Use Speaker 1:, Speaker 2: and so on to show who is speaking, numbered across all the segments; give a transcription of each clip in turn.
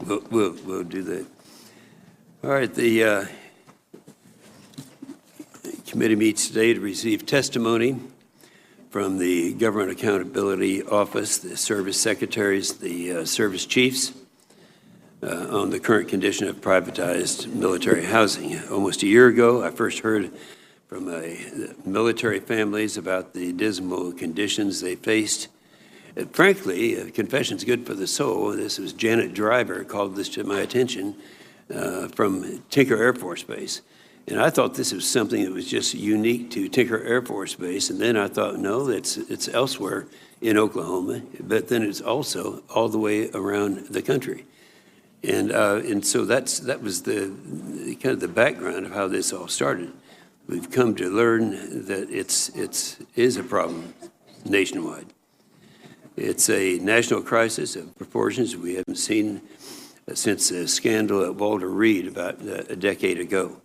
Speaker 1: We'll do that. All right, the committee meets today to receive testimony from the Government Accountability Office, the service secretaries, the service chiefs on the current condition of privatized military housing. Almost a year ago, I first heard from military families about the dismal conditions they faced. Frankly, confession's good for the soul. This was Janet Driver called this to my attention from Tinker Air Force Base. And I thought this was something that was just unique to Tinker Air Force Base. And then I thought, no, it's elsewhere in Oklahoma, but then it's also all the way around the country. And so that was the kind of the background of how this all started. We've come to learn that it is a problem nationwide. It's a national crisis of proportions we haven't seen since the scandal at Walter Reed about a decade ago.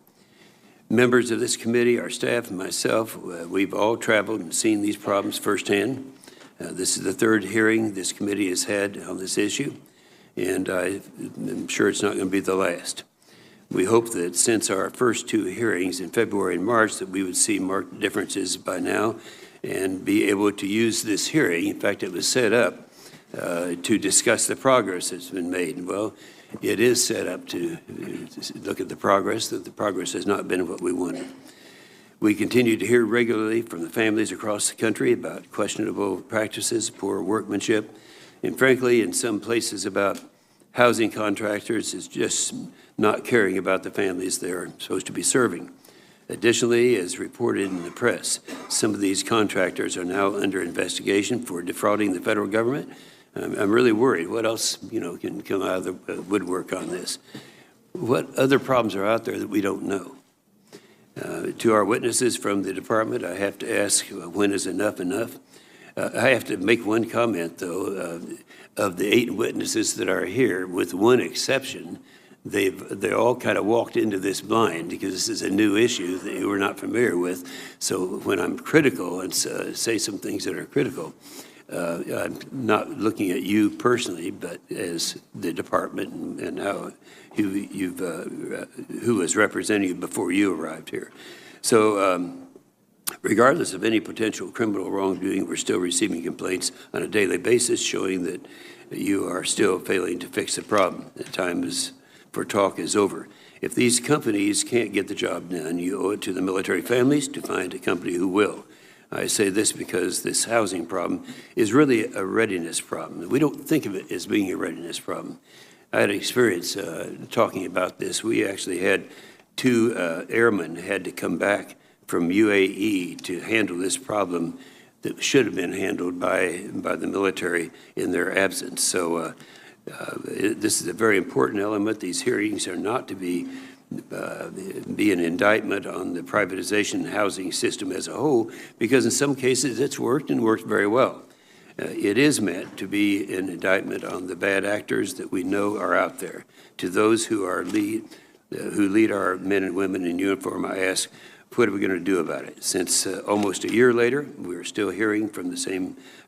Speaker 1: Members of this committee, our staff, and myself, we've all traveled and seen these problems firsthand. This is the third hearing this committee has had on this issue, and I'm sure it's not going to be the last. We hope that since our first two hearings in February and March that we would see marked differences by now and be able to use this hearing. In fact, it was set up to discuss the progress that's been made. Well, it is set up to look at the progress, that the progress has not been what we wanted. We continue to hear regularly from the families across the country about questionable practices, poor workmanship, and frankly, in some places about housing contractors is just not caring about the families they're supposed to be serving. Additionally, as reported in the press, some of these contractors are now under investigation for defrauding the federal government. I'm really worried. What else, can come out of the woodwork on this? What other problems are out there that we don't know? To our witnesses from the department, I have to ask, when is enough enough? I have to make one comment, though. Of the 8 witnesses that are here, with one exception, they all kind of walked into this blind because this is a new issue that you were not familiar with. So when I'm critical and say some things that are critical, I'm not looking at you personally, but as the department and how who was representing you before you arrived here. So regardless of any potential criminal wrongdoing, we're still receiving complaints on a daily basis showing that you are still failing to fix the problem. The time for talk is over. If these companies can't get the job done, you owe it to the military families to find a company who will. I say this because this housing problem is really a readiness problem. We don't think of it as being a readiness problem. I had experience talking about this. We actually had 2 airmen had to come back from UAE to handle this problem that should have been handled by the military in their absence. So this is a very important element. These hearings are not to be an indictment on the privatization housing system as a whole, because in some cases it's worked and worked very well. It is meant to be an indictment on the bad actors that we know are out there. To those who lead our men and women in uniform, I ask, what are we going to do about it? Since almost a year later, we're still hearing from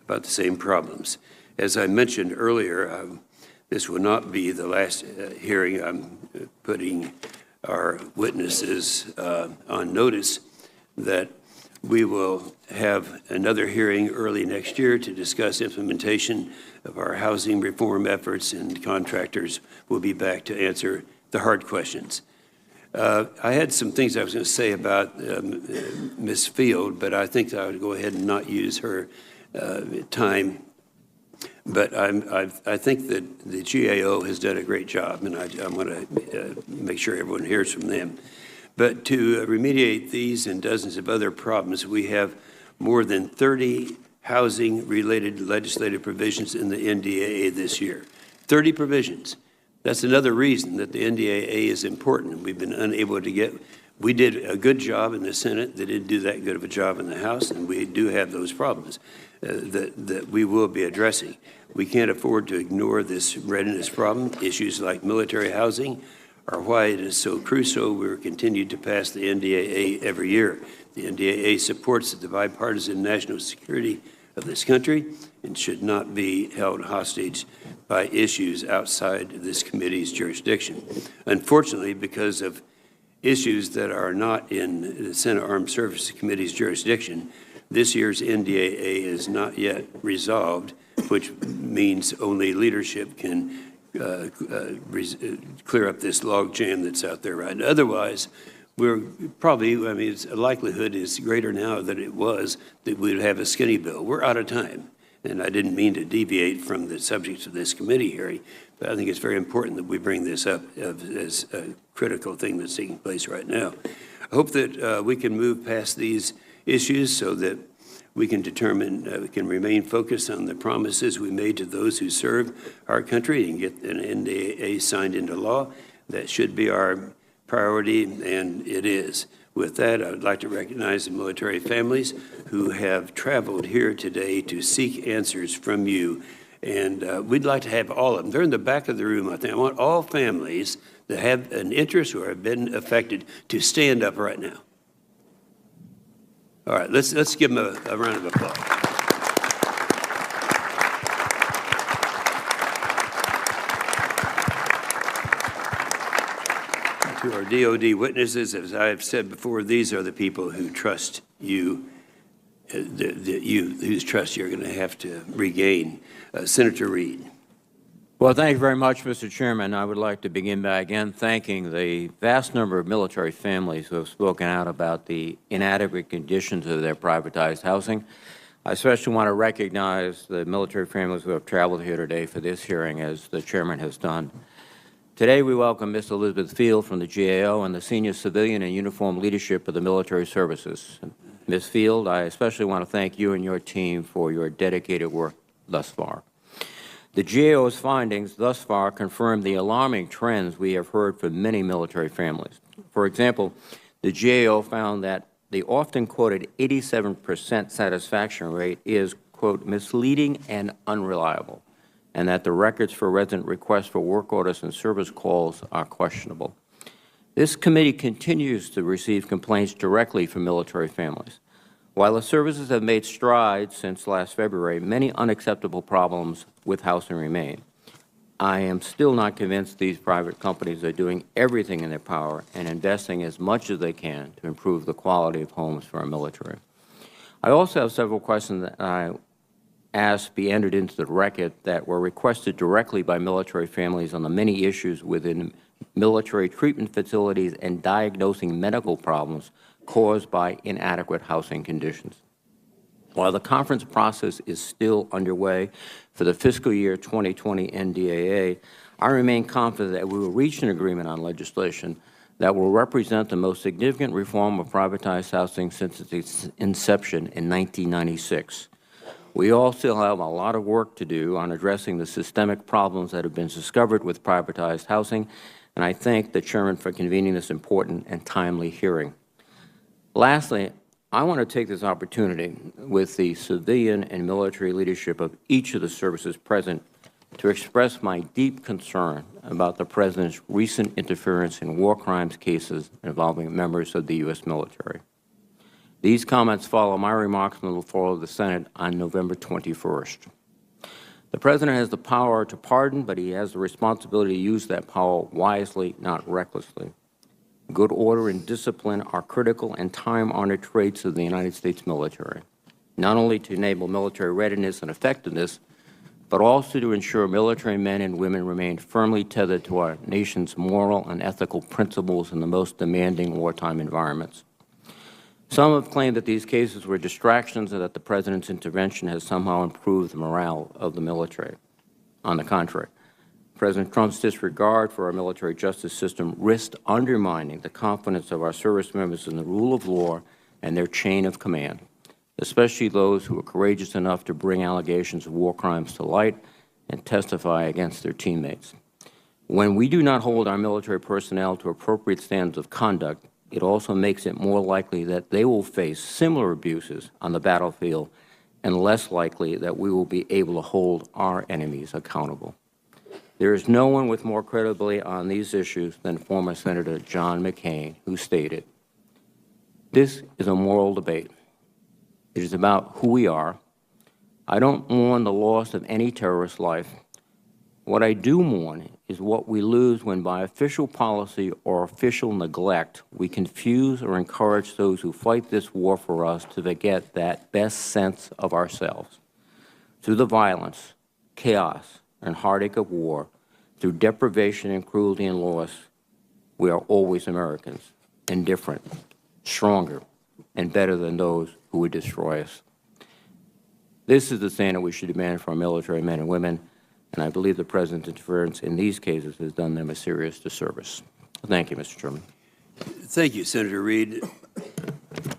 Speaker 1: about the same problems. As I mentioned earlier, this will not be the last hearing. I'm putting our witnesses on notice that we will have another hearing early next year to discuss implementation of our housing reform efforts, and contractors will be back to answer the hard questions. I had some things I was going to say about Ms. Field, but I think I would go ahead and not use her time. But I think that the GAO has done a great job, and I want to make sure everyone hears from them. But to remediate these and dozens of other problems, we have more than 30 housing-related legislative provisions in the NDAA this year. 30 provisions. That's another reason that the NDAA is important. We've been unable to get, we did a good job in the Senate. They didn't do that good of a job in the House, and we do have those problems that we will be addressing. We can't afford to ignore this readiness problem. Issues like military housing are why it is so crucial we're continued to pass the NDAA every year. The NDAA supports the bipartisan national security of this country and should not be held hostage by issues outside of this committee's jurisdiction. Unfortunately, because of issues that are not in the Senate Armed Services Committee's jurisdiction, this year's NDAA is not yet resolved, which means only leadership can clear up this log jam that's out there right now. Otherwise, we're probably, I mean, the likelihood is greater now than it was that we'd have a skinny bill. We're out of time. And I didn't mean to deviate from the subjects of this committee hearing, but I think it's very important that we bring this up as a critical thing that's taking place right now. I hope that we can move past these issues so that we can determine, we can remain focused on the promises we made to those who serve our country and get an NDAA signed into law. That should be our priority, and it is. With that, I would like to recognize the military families who have traveled here today to seek answers from you. And we'd like to have all of them. They're in the back of the room, I think. I want all families that have an interest or have been affected to stand up right now. All right, let's give them a round of applause. To our DOD witnesses, as I have said before, these are the people who trust you, whose trust you're going to have to regain. Senator Reid.
Speaker 2: Well, thank you very much, Mr. Chairman. I would like to begin by again thanking the vast number of military families who have spoken out about the inadequate conditions of their privatized housing. I especially want to recognize the military families who have traveled here today for this hearing, as the Chairman has done. Today, we welcome Ms. Elizabeth Field from the GAO and the senior civilian and uniformed leadership of the military services. Ms. Field, I especially want to thank you and your team for your dedicated work thus far. The GAO's findings thus far confirm the alarming trends we have heard from many military families. For example, the GAO found that the often quoted 87% satisfaction rate is, quote, misleading and unreliable, and that the records for resident requests for work orders and service calls are questionable. This committee continues to receive complaints directly from military families. While the services have made strides since last February, many unacceptable problems with housing remain. I am still not convinced these private companies are doing everything in their power and investing as much as they can to improve the quality of homes for our military. I also have several questions that I asked be entered into the record that were requested directly by military families on the many issues within military treatment facilities and diagnosing medical problems caused by inadequate housing conditions. While the conference process is still underway for the fiscal year 2020 NDAA, I remain confident that we will reach an agreement on legislation that will represent the most significant reform of privatized housing since its inception in 1996. We all still have a lot of work to do on addressing the systemic problems that have been discovered with privatized housing, and I thank the Chairman for convening this important and timely hearing. Lastly, I want to take this opportunity with the civilian and military leadership of each of the services present to express my deep concern about the President's recent interference in war crimes cases involving members of the U.S. military. These comments follow my remarks on the floor of the Senate on November 21st. The President has the power to pardon, but he has the responsibility to use that power wisely, not recklessly. Good order and discipline are critical and time-honored traits of the United States military, not only to enable military readiness and effectiveness, but also to ensure military men and women remain firmly tethered to our nation's moral and ethical principles in the most demanding wartime environments. Some have claimed that these cases were distractions and that the President's intervention has somehow improved the morale of the military. On the contrary, President Trump's disregard for our military justice system risked undermining the confidence of our service members in the rule of law and their chain of command, especially those who were courageous enough to bring allegations of war crimes to light and testify against their teammates. When we do not hold our military personnel to appropriate standards of conduct, it also makes it more likely that they will face similar abuses on the battlefield and less likely that we will be able to hold our enemies accountable. There is no one with more credibility on these issues than former Senator John McCain, who stated, "This is a moral debate. It is about who we are, I don't mourn the loss of any terrorist life. What I do mourn is what we lose when, by official policy or official neglect, we confuse or encourage those who fight this war for us to forget that best sense of ourselves. Through the violence, chaos, and heartache of war, through deprivation and cruelty and loss, we are always Americans, and different, stronger, and better than those who would destroy us. This is the standard we should demand for our military men and women, and I believe the President's interference in these cases has done them a serious disservice. Thank you, Mr. Chairman.
Speaker 1: Thank you, Senator Reid.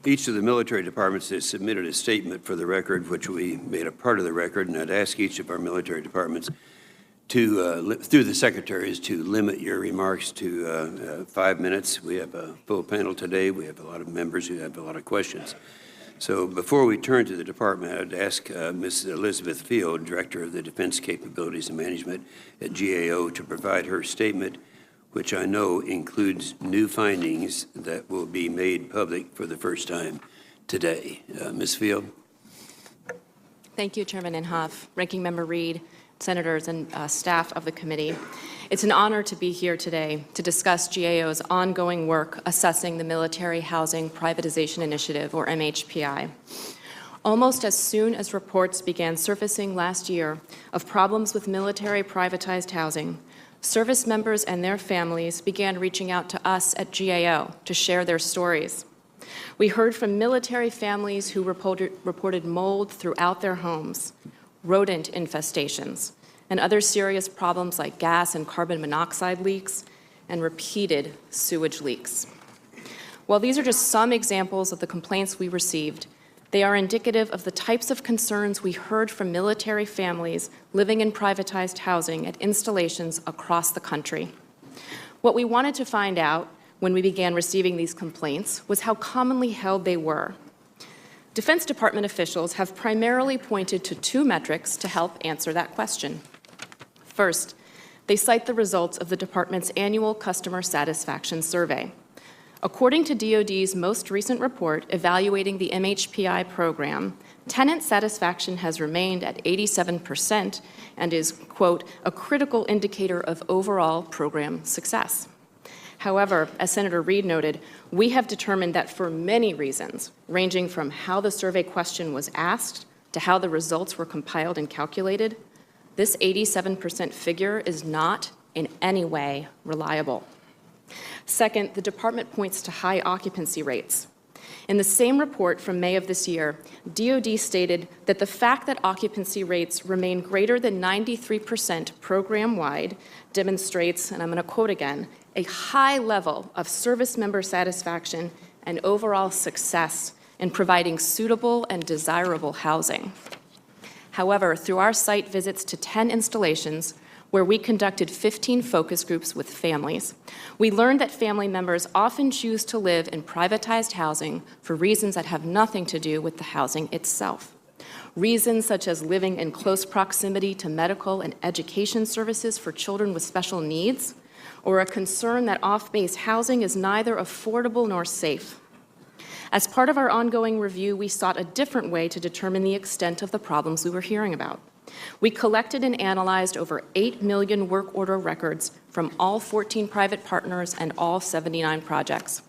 Speaker 1: Each of the military departments has submitted a statement for the record, which we made a part of the record, and I'd ask each of our military departments to, through the secretaries, to limit your remarks to 5 minutes. We have a full panel today. We have a lot of members who have a lot of questions. So before we turn to the department, I'd ask Ms. Elizabeth Field, Director of the Defense Capabilities and Management at GAO, to provide her statement, which I know includes new findings that will be made public for the first time today. Ms. Field.
Speaker 3: Thank you, Chairman Inhofe, Ranking Member Reid, Senators, and staff of the committee. It's an honor to be here today to discuss GAO's ongoing work assessing the Military Housing Privatization Initiative, or MHPI. Almost as soon as reports began surfacing last year of problems with military privatized housing, service members and their families began reaching out to us at GAO to share their stories. We heard from military families who reported mold throughout their homes, rodent infestations, and other serious problems like gas and carbon monoxide leaks and repeated sewage leaks. While these are just some examples of the complaints we received, they are indicative of the types of concerns we heard from military families living in privatized housing at installations across the country. What we wanted to find out when we began receiving these complaints was how commonly held they were. Defense Department officials have primarily pointed to two metrics to help answer that question. First, they cite the results of the department's annual customer satisfaction survey. According to DoD's most recent report evaluating the MHPI program, tenant satisfaction has remained at 87% and is, quote, a critical indicator of overall program success. However, as Senator Reid noted, we have determined that for many reasons, ranging from how the survey question was asked to how the results were compiled and calculated, this 87% figure is not in any way reliable. Second, the department points to high occupancy rates. In the same report from May of this year, DoD stated that the fact that occupancy rates remain greater than 93% program-wide demonstrates, and I'm going to quote again, a high level of service member satisfaction and overall success in providing suitable and desirable housing. However, through our site visits to 10 installations, where we conducted 15 focus groups with families, we learned that family members often choose to live in privatized housing for reasons that have nothing to do with the housing itself. Reasons such as living in close proximity to medical and education services for children with special needs, or a concern that off-base housing is neither affordable nor safe. As part of our ongoing review, we sought a different way to determine the extent of the problems we were hearing about. We collected and analyzed over 8 million work order records from all 14 private partners and all 79 projects.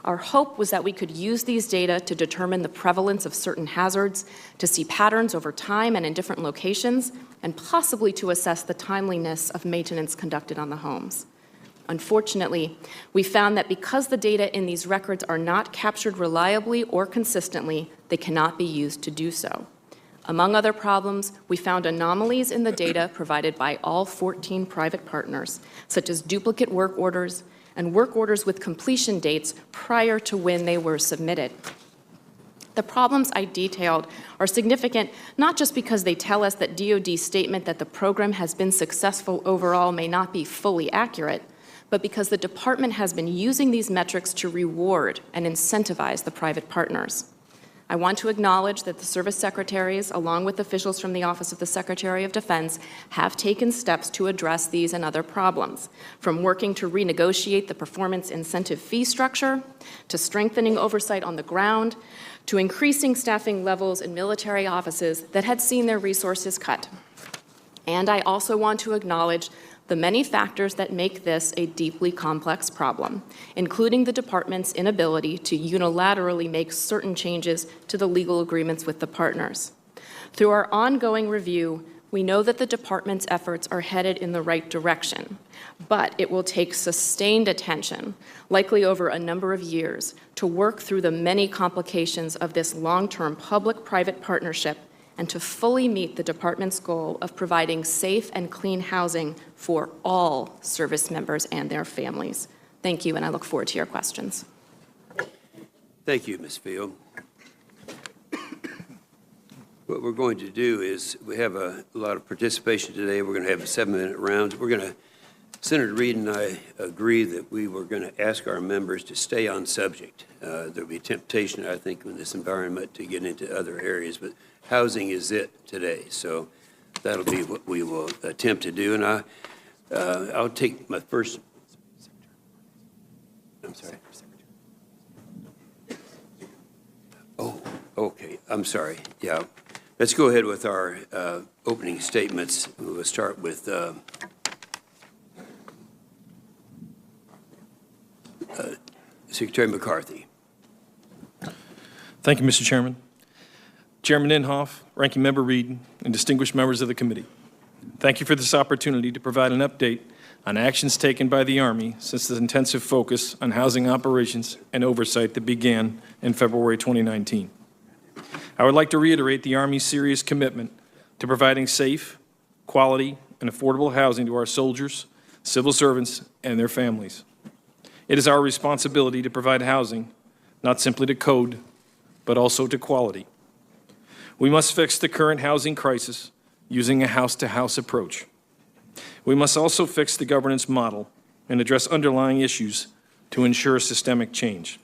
Speaker 3: Our hope was that we could use these data to determine the prevalence of certain hazards, to see patterns over time and in different locations, and possibly to assess the timeliness of maintenance conducted on the homes. Unfortunately, we found that because the data in these records are not captured reliably or consistently, they cannot be used to do so. Among other problems, we found anomalies in the data provided by all 14 private partners, such as duplicate work orders and work orders with completion dates prior to when they were submitted. The problems I detailed are significant not just because they tell us that DoD's statement that the program has been successful overall may not be fully accurate, but because the department has been using these metrics to reward and incentivize the private partners. I want to acknowledge that the service secretaries, along with officials from the Office of the Secretary of Defense, have taken steps to address these and other problems, from working to renegotiate the performance incentive fee structure, to strengthening oversight on the ground, to increasing staffing levels in military offices that had seen their resources cut. And I also want to acknowledge the many factors that make this a deeply complex problem, including the department's inability to unilaterally make certain changes to the legal agreements with the partners. Through our ongoing review, we know that the department's efforts are headed in the right direction, but it will take sustained attention, likely over a number of years, to work through the many complications of this long-term public-private partnership and to fully meet the department's goal of providing safe and clean housing for all service members and their families. Thank you, and I look forward to your questions.
Speaker 1: Thank you, Ms. Field. What we're going to do is we have a lot of participation today. We're going to have a 7-minute round. Senator Reid and I agree that we were going to ask our members to stay on subject. There'll be temptation, I think, in this environment to get into other areas, but housing is it today. So that'll be what we will attempt to do. And I'll take my first. I'm sorry. Oh, okay. I'm sorry. Yeah. Let's go ahead with our opening statements. We'll start with Secretary McCarthy.
Speaker 4: Thank you, Mr. Chairman. Chairman Inhofe, Ranking Member Reid, and distinguished members of the committee, thank you for this opportunity to provide an update on actions taken by the Army since the intensive focus on housing operations and oversight that began in February 2019. I would like to reiterate the Army's serious commitment to providing safe, quality, and affordable housing to our soldiers, civil servants, and their families. It is our responsibility to provide housing, not simply to code, but also to quality. We must fix the current housing crisis using a house-to-house approach. We must also fix the governance model and address underlying issues to ensure systemic change.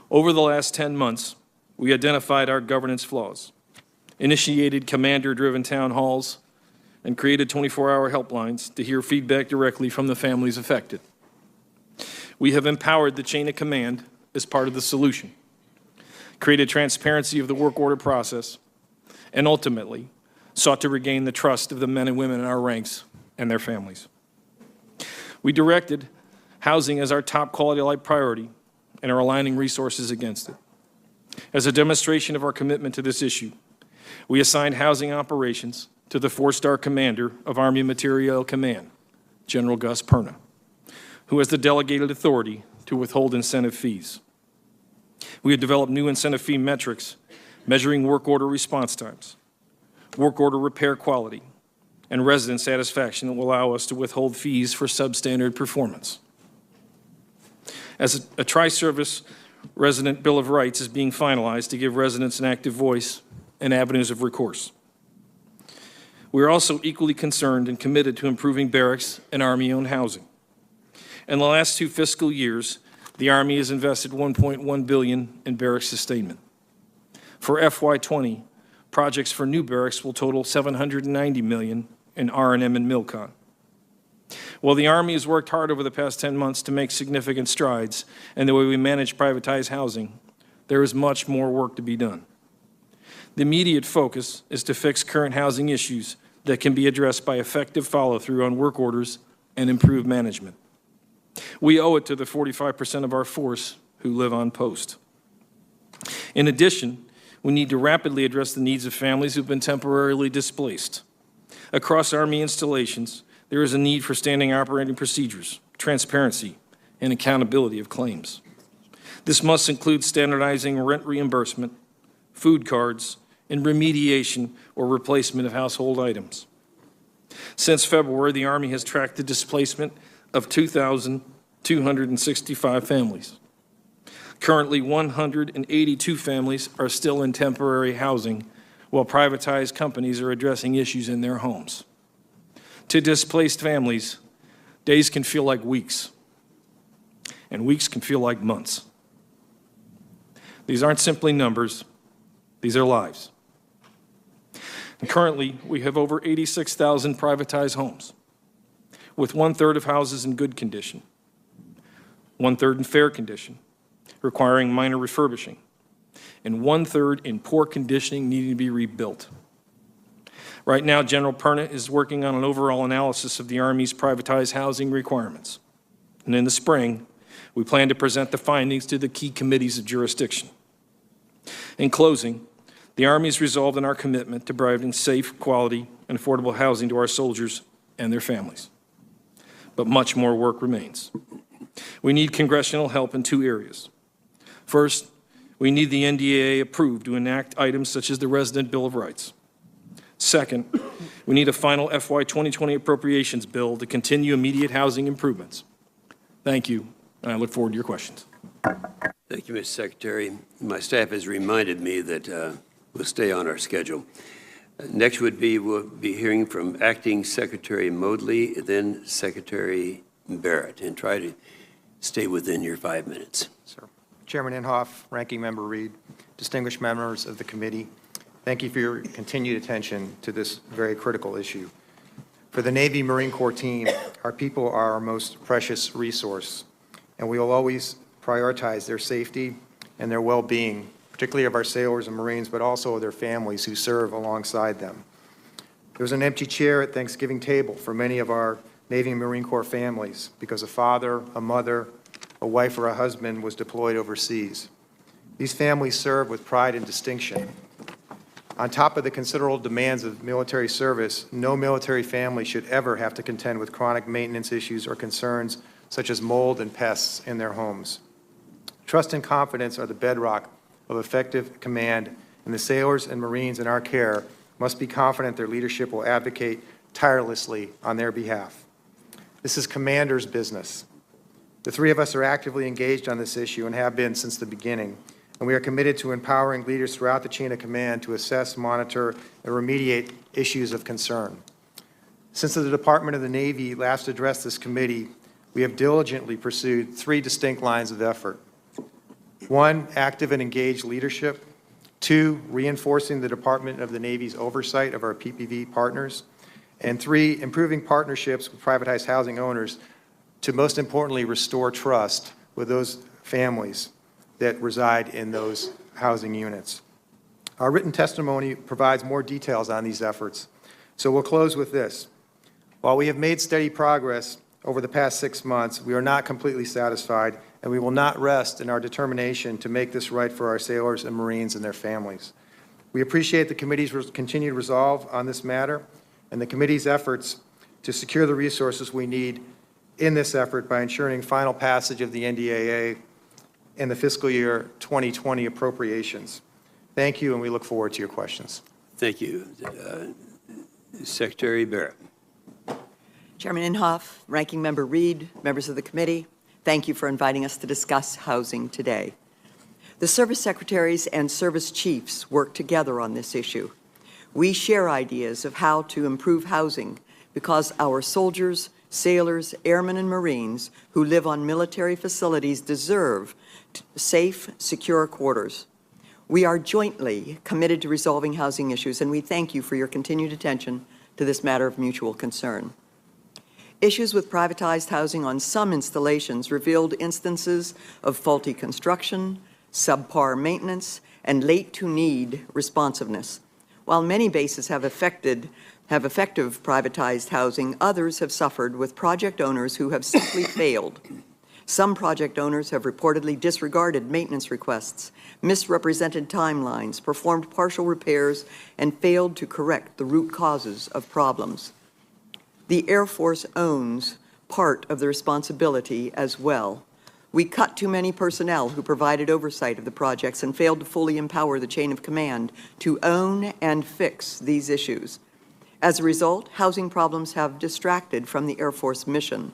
Speaker 4: Over the last 10 months, we identified our governance flaws, initiated commander-driven town halls, and created 24-hour helplines to hear feedback directly from the families affected. We have empowered the chain of command as part of the solution, created transparency of the work order process, and ultimately sought to regain the trust of the men and women in our ranks and their families. We directed housing as our top quality of life priority and are aligning resources against it. As a demonstration of our commitment to this issue, we assigned housing operations to the 4-star commander of Army Materiel Command, General Gus Perna, who has the delegated authority to withhold incentive fees. We have developed new incentive fee metrics measuring work order response times, work order repair quality, and resident satisfaction that will allow us to withhold fees for substandard performance. As a tri-service resident Bill of Rights is being finalized to give residents an active voice and avenues of recourse. We are also equally concerned and committed to improving barracks and Army-owned housing. In the last 2 fiscal years, the Army has invested $1.1 billion in barracks sustainment. For FY20, projects for new barracks will total $790 million in R&M and Milcon. While the Army has worked hard over the past 10 months to make significant strides in the way we manage privatized housing, there is much more work to be done. The immediate focus is to fix current housing issues that can be addressed by effective follow-through on work orders and improved management. We owe it to the 45% of our force who live on post. In addition, we need to rapidly address the needs of families who've been temporarily displaced. Across Army installations, there is a need for standing operating procedures, transparency, and accountability of claims. This must include standardizing rent reimbursement, food cards, and remediation or replacement of household items. Since February, the Army has tracked the displacement of 2,265 families. Currently, 182 families are still in temporary housing, while privatized companies are addressing issues in their homes. To displaced families, days can feel like weeks, and weeks can feel like months. These aren't simply numbers, these are lives. And currently, we have over 86,000 privatized homes, with 1/3 of houses in good condition, 1/3 in fair condition, requiring minor refurbishing, and 1/3 in poor conditioning needing to be rebuilt. Right now, General Perna is working on an overall analysis of the Army's privatized housing requirements. And in the spring, we plan to present the findings to the key committees of jurisdiction. In closing, the Army is resolved in our commitment to providing safe, quality, and affordable housing to our soldiers and their families. But much more work remains. We need congressional help in 2 areas. First, we need the NDAA approved to enact items such as the Resident Bill of Rights. Second, we need a final FY 2020 appropriations bill to continue immediate housing improvements. Thank you, and I look forward to your questions.
Speaker 1: Thank you, Mr. Secretary. My staff has reminded me that we'll stay on our schedule. Next we'll be hearing from Acting Secretary Moodley, then Secretary Barrett, and try to stay within your 5 minutes.
Speaker 5: Sir. Chairman Inhofe, Ranking Member Reed, distinguished members of the committee, thank you for your continued attention to this very critical issue. For the Navy Marine Corps team, our people are our most precious resource, and we will always prioritize their safety and their well-being, particularly of our sailors and Marines, but also of their families who serve alongside them. There was an empty chair at Thanksgiving table for many of our Navy and Marine Corps families because a father, a mother, a wife, or a husband was deployed overseas. These families serve with pride and distinction. On top of the considerable demands of military service, no military family should ever have to contend with chronic maintenance issues or concerns such as mold and pests in their homes. Trust and confidence are the bedrock of effective command, and the sailors and Marines in our care must be confident their leadership will advocate tirelessly on their behalf. This is Commander's business. The 3 of us are actively engaged on this issue and have been since the beginning, and we are committed to empowering leaders throughout the chain of command to assess, monitor, and remediate issues of concern. Since the Department of the Navy last addressed this committee, we have diligently pursued 3 distinct lines of effort. 1, active and engaged leadership. 2, reinforcing the Department of the Navy's oversight of our PPV partners. And 3, improving partnerships with privatized housing owners to, most importantly, restore trust with those families that reside in those housing units. Our written testimony provides more details on these efforts. So we'll close with this. While we have made steady progress over the past 6 months, we are not completely satisfied, and we will not rest in our determination to make this right for our sailors and Marines and their families. We appreciate the committee's continued resolve on this matter and the committee's efforts to secure the resources we need in this effort by ensuring final passage of the NDAA in the fiscal year 2020 appropriations. Thank you, and we look forward to your questions.
Speaker 1: Thank you. Secretary Barrett.
Speaker 6: Chairman Inhofe, Ranking Member Reed, members of the committee, thank you for inviting us to discuss housing today. The service secretaries and service chiefs work together on this issue. We share ideas of how to improve housing because our soldiers, sailors, airmen, and Marines who live on military facilities deserve safe, secure quarters. We are jointly committed to resolving housing issues, and we thank you for your continued attention to this matter of mutual concern. Issues with privatized housing on some installations revealed instances of faulty construction, subpar maintenance, and late-to-need responsiveness. While many bases have effective privatized housing, others have suffered with project owners who have simply failed. Some project owners have reportedly disregarded maintenance requests, misrepresented timelines, performed partial repairs, and failed to correct the root causes of problems. The Air Force owns part of the responsibility as well. We cut too many personnel who provided oversight of the projects and failed to fully empower the chain of command to own and fix these issues. As a result, housing problems have distracted from the Air Force mission.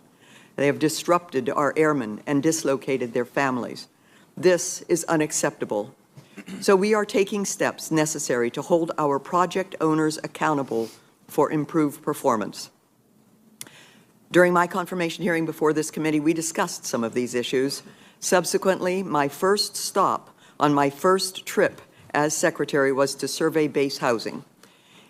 Speaker 6: They have disrupted our airmen and dislocated their families. This is unacceptable. So we are taking steps necessary to hold our project owners accountable for improved performance. During my confirmation hearing before this committee, we discussed some of these issues. Subsequently, my first stop on my first trip as Secretary was to survey base housing.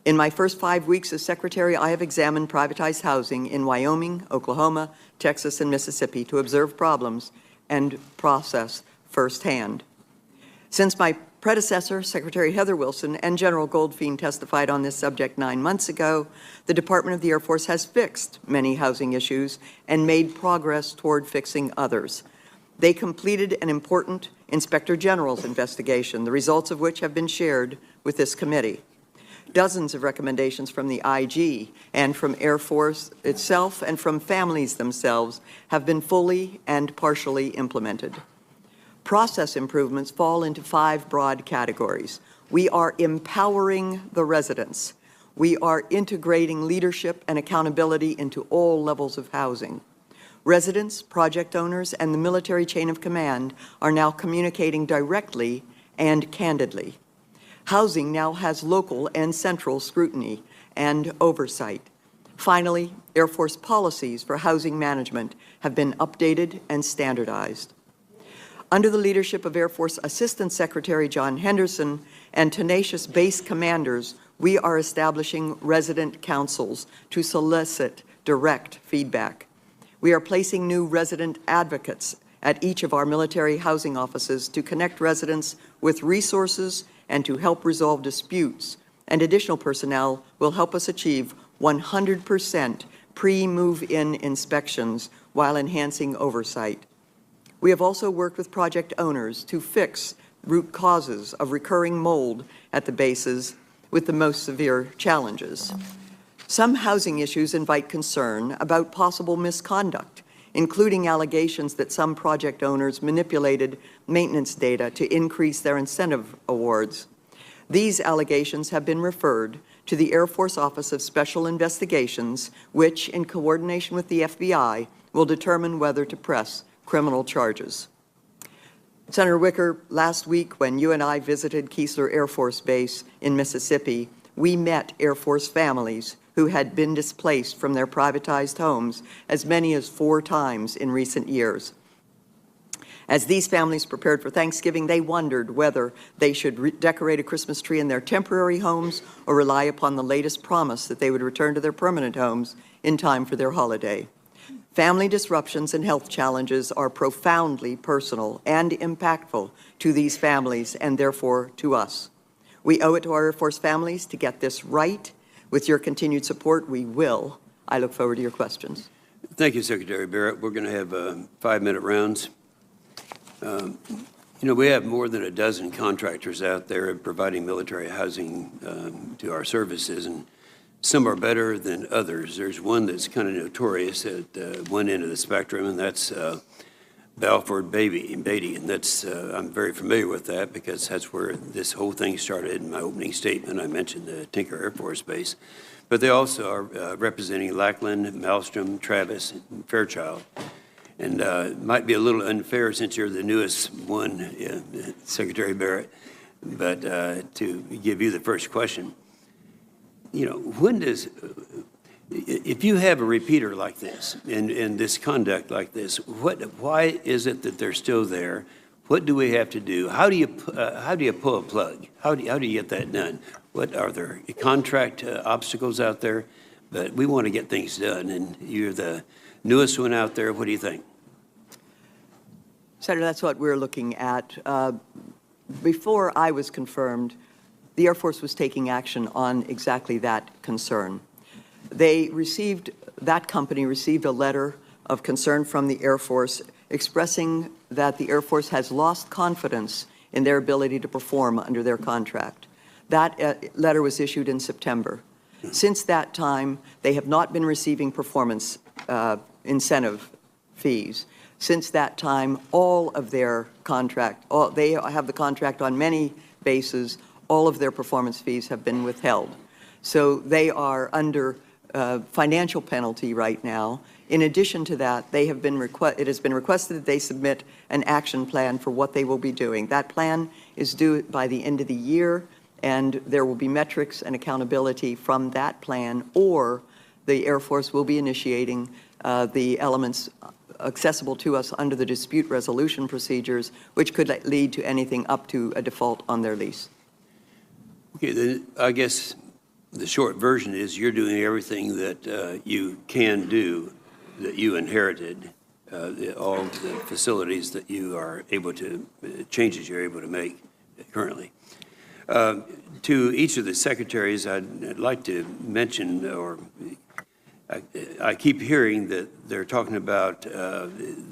Speaker 6: In my first 5 weeks as Secretary, I have examined privatized housing in Wyoming, Oklahoma, Texas, and Mississippi to observe problems and process firsthand. Since my predecessor, Secretary Heather Wilson, and General Goldfein testified on this subject 9 months ago, the Department of the Air Force has fixed many housing issues and made progress toward fixing others. They completed an important Inspector General's investigation, the results of which have been shared with this committee. Dozens of recommendations from the IG and from Air Force itself and from families themselves have been fully and partially implemented. Process improvements fall into 5 broad categories. We are empowering the residents. We are integrating leadership and accountability into all levels of housing. Residents, project owners, and the military chain of command are now communicating directly and candidly. Housing now has local and central scrutiny and oversight. Finally, Air Force policies for housing management have been updated and standardized. Under the leadership of Air Force Assistant Secretary John Henderson and tenacious base commanders, we are establishing resident councils to solicit direct feedback. We are placing new resident advocates at each of our military housing offices to connect residents with resources and to help resolve disputes, and additional personnel will help us achieve 100% pre-move-in inspections while enhancing oversight. We have also worked with project owners to fix root causes of recurring mold at the bases with the most severe challenges. Some housing issues invite concern about possible misconduct, including allegations that some project owners manipulated maintenance data to increase their incentive awards. These allegations have been referred to the Air Force Office of Special Investigations, which, in coordination with the FBI, will determine whether to press criminal charges. Senator Wicker, last week when you and I visited Keesler Air Force Base in Mississippi, we met Air Force families who had been displaced from their privatized homes as many as 4 times in recent years. As these families prepared for Thanksgiving, they wondered whether they should decorate a Christmas tree in their temporary homes or rely upon the latest promise that they would return to their permanent homes in time for their holiday. Family disruptions and health challenges are profoundly personal and impactful to these families and therefore to us. We owe it to our Air Force families to get this right. With your continued support, we will. I look forward to your questions.
Speaker 1: Thank you, Secretary Barrett. We're going to have 5-minute rounds. We have more than a dozen contractors out there providing military housing to our services, and some are better than others. There's one that's kind of notorious at one end of the spectrum, and that's Balfour Beatty, and that's I'm very familiar with that because that's where this whole thing started. In my opening statement, I mentioned the Tinker Air Force Base, but they also are representing Lackland, Maelstrom, Travis, and Fairchild. And it might be a little unfair since you're the newest one, Secretary Barrett, but to give you the first question. When does, if you have a repeater like this and this conduct like this, why is it that they're still there? What do we have to do? How do you pull a plug? How do you get that done? What are there contract obstacles out there? But we want to get things done, and you're the newest one out there. What do you think?
Speaker 6: Senator, that's what we're looking at. Before I was confirmed, the Air Force was taking action on exactly that concern. That company received a letter of concern from the Air Force expressing that the Air Force has lost confidence in their ability to perform under their contract. That letter was issued in September. Since that time, they have not been receiving performance incentive fees. Since that time, all of their contract, they have the contract on many bases, all of their performance fees have been withheld. So they are under financial penalty right now. In addition to that, it has been requested that they submit an action plan for what they will be doing. That plan is due by the end of the year, and there will be metrics and accountability from that plan, or the Air Force will be initiating the elements accessible to us under the dispute resolution procedures, which could lead to anything up to a default on their lease.
Speaker 1: Okay, then I guess the short version is you're doing everything that you can do, that you inherited, all the facilities that you are able to, changes you're able to make, currently. To each of the secretaries, I'd like to mention, or I keep hearing that they're talking about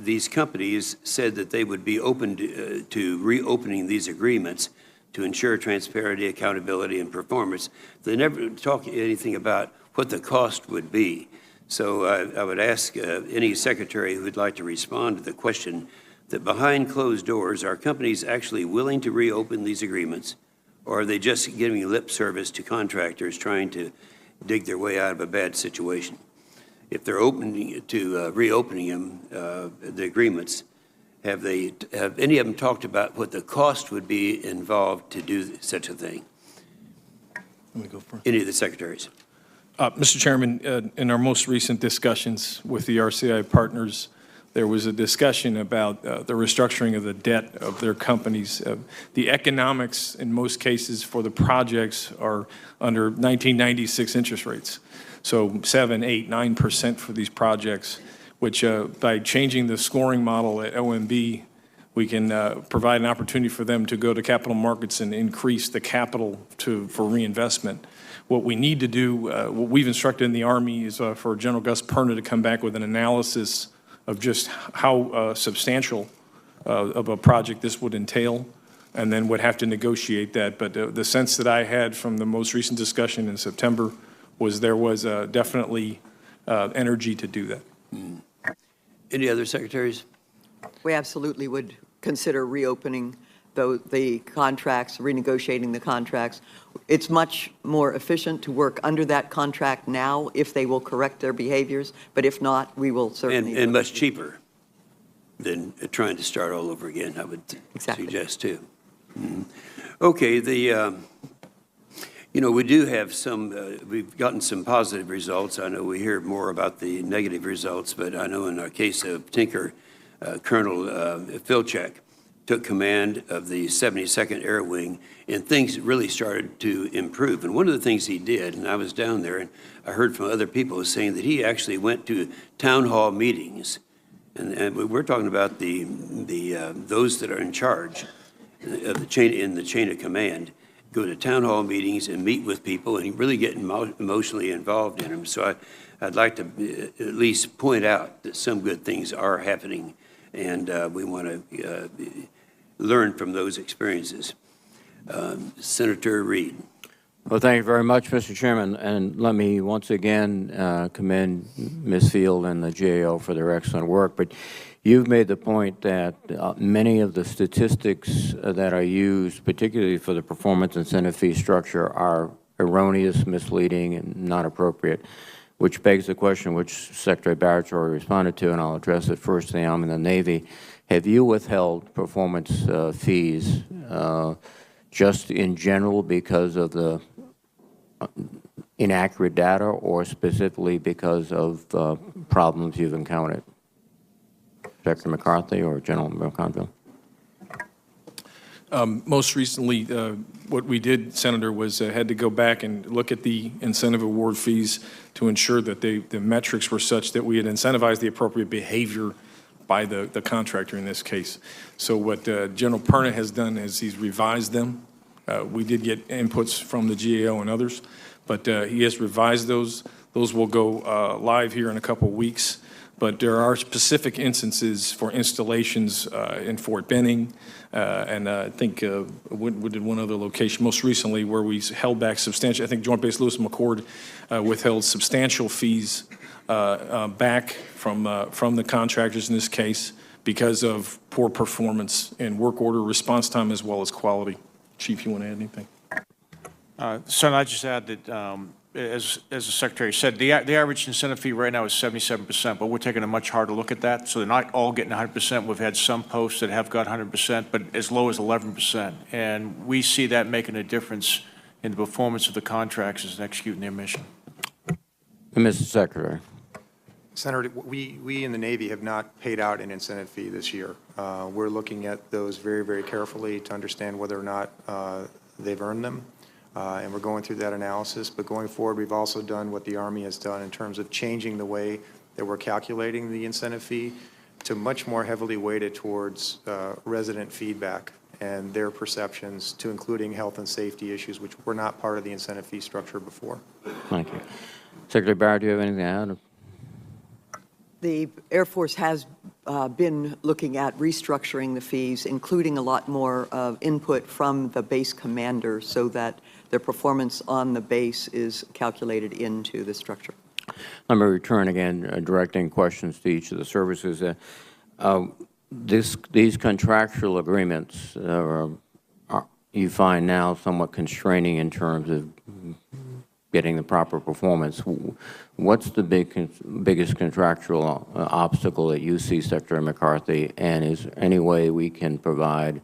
Speaker 1: these companies said that they would be open to reopening these agreements to ensure transparency, accountability, and performance. They never talk anything about what the cost would be. So I would ask any secretary who would like to respond to the question that behind closed doors, are companies actually willing to reopen these agreements, or are they just giving lip service to contractors trying to dig their way out of a bad situation? If they're opening to reopening them, the agreements, have any of them talked about what the cost would be involved to do such a thing?
Speaker 4: Let me go first.
Speaker 1: Any of the secretaries?
Speaker 4: Mr. Chairman, in our most recent discussions with the RCI partners, there was a discussion about the restructuring of the debt of their companies. The economics, in most cases, for the projects are under 1996 interest rates. So 7, 8, 9% for these projects, which by changing the scoring model at OMB, we can provide an opportunity for them to go to capital markets and increase the capital for reinvestment. What we need to do, what we've instructed in the Army is for General Gus Perna to come back with an analysis of just how substantial of a project this would entail, and then would have to negotiate that. But the sense that I had from the most recent discussion in September was there was definitely energy to do that.
Speaker 1: Any other secretaries?
Speaker 6: We absolutely would consider reopening the contracts, renegotiating the contracts. It's much more efficient to work under that contract now if they will correct their behaviors, but if not, we will certainly.
Speaker 1: And much cheaper than trying to start all over again, I would suggest too. Okay, you know, we do have we've gotten some positive results. I know we hear more about the negative results, but I know in our case of Tinker, Colonel Filchek took command of the 72nd Air Wing, and things really started to improve. And one of the things he did, and I was down there, and I heard from other people saying that he actually went to town hall meetings, and we're talking about those that are in charge of the chain of command, go to town hall meetings and meet with people and really get emotionally involved in them. So I'd like to at least point out that some good things are happening, and we want to learn from those experiences. Senator Reed.
Speaker 2: Well, thank you very much, Mr. Chairman. And let me once again commend Ms. Field and the GAO for their excellent work. But you've made the point that many of the statistics that are used, particularly for the performance incentive fee structure, are erroneous, misleading, and not appropriate, which begs the question, which Secretary Barrett's already responded to, and I'll address it first, the Army and the Navy. Have you withheld performance fees just in general because of the inaccurate data, or specifically because of problems you've encountered? Secretary McCarthy or General McConville?
Speaker 4: Most recently, what we did, Senator, was had to go back and look at the incentive award fees to ensure that the metrics were such that we had incentivized the appropriate behavior by the contractor in this case. So what General Perna has done is he's revised them. We did get inputs from the GAO and others, but he has revised those. Those will go live here in a couple weeks. But there are specific instances for installations in Fort Benning, and I think we did one other location most recently where we held back substantial. I think Joint Base Lewis McChord withheld substantial fees back from the contractors in this case because of poor performance in work order response time as well as quality. Chief, you want to add anything?
Speaker 7: Senator, I just add that, as the Secretary said, the average incentive fee right now is 77%, but we're taking a much harder look at that. So they're not all getting 100%. We've had some posts that have got 100%, but as low as 11%. And we see that making a difference in the performance of the contractors in executing their mission.
Speaker 2: Mr. Secretary.
Speaker 5: Senator, we in the Navy have not paid out an incentive fee this year. We're looking at those very, very carefully to understand whether or not they've earned them. And we're going through that analysis. But going forward, we've also done what the Army has done in terms of changing the way that we're calculating the incentive fee to much more heavily weighted towards resident feedback and their perceptions to including health and safety issues, which were not part of the incentive fee structure before.
Speaker 2: Thank you. Secretary Barrett, do you have anything to add?
Speaker 6: The Air Force has been looking at restructuring the fees, including a lot more input from the base commander so that their performance on the base is calculated into the structure.
Speaker 2: Let me return again, directing questions to each of the services. These contractual agreements you find now somewhat constraining in terms of getting the proper performance. What's the biggest contractual obstacle that you see, Secretary McCarthy, and is there any way we can provide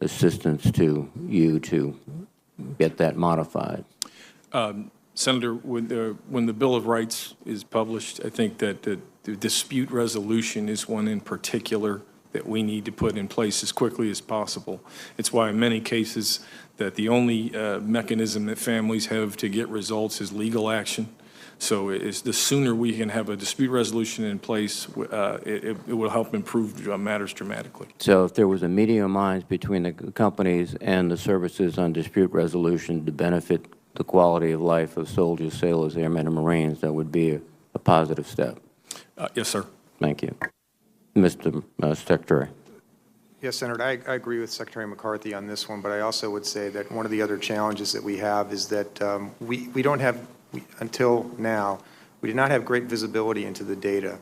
Speaker 2: assistance to you to get that modified?
Speaker 4: Senator, when the Bill of Rights is published, I think that the dispute resolution is one in particular that we need to put in place as quickly as possible. It's why in many cases that the only mechanism that families have to get results is legal action. So the sooner we can have a dispute resolution in place, it will help improve matters dramatically.
Speaker 2: So if there was a meeting of minds between the companies and the services on dispute resolution to benefit the quality of life of soldiers, sailors, airmen, and Marines, that would be a positive step.
Speaker 4: Yes, sir.
Speaker 2: Thank you. Mr. Secretary.
Speaker 5: Yes, Senator, I agree with Secretary McCarthy on this one, but I also would say that one of the other challenges that we have is that we don't have, until now, we did not have great visibility into the data.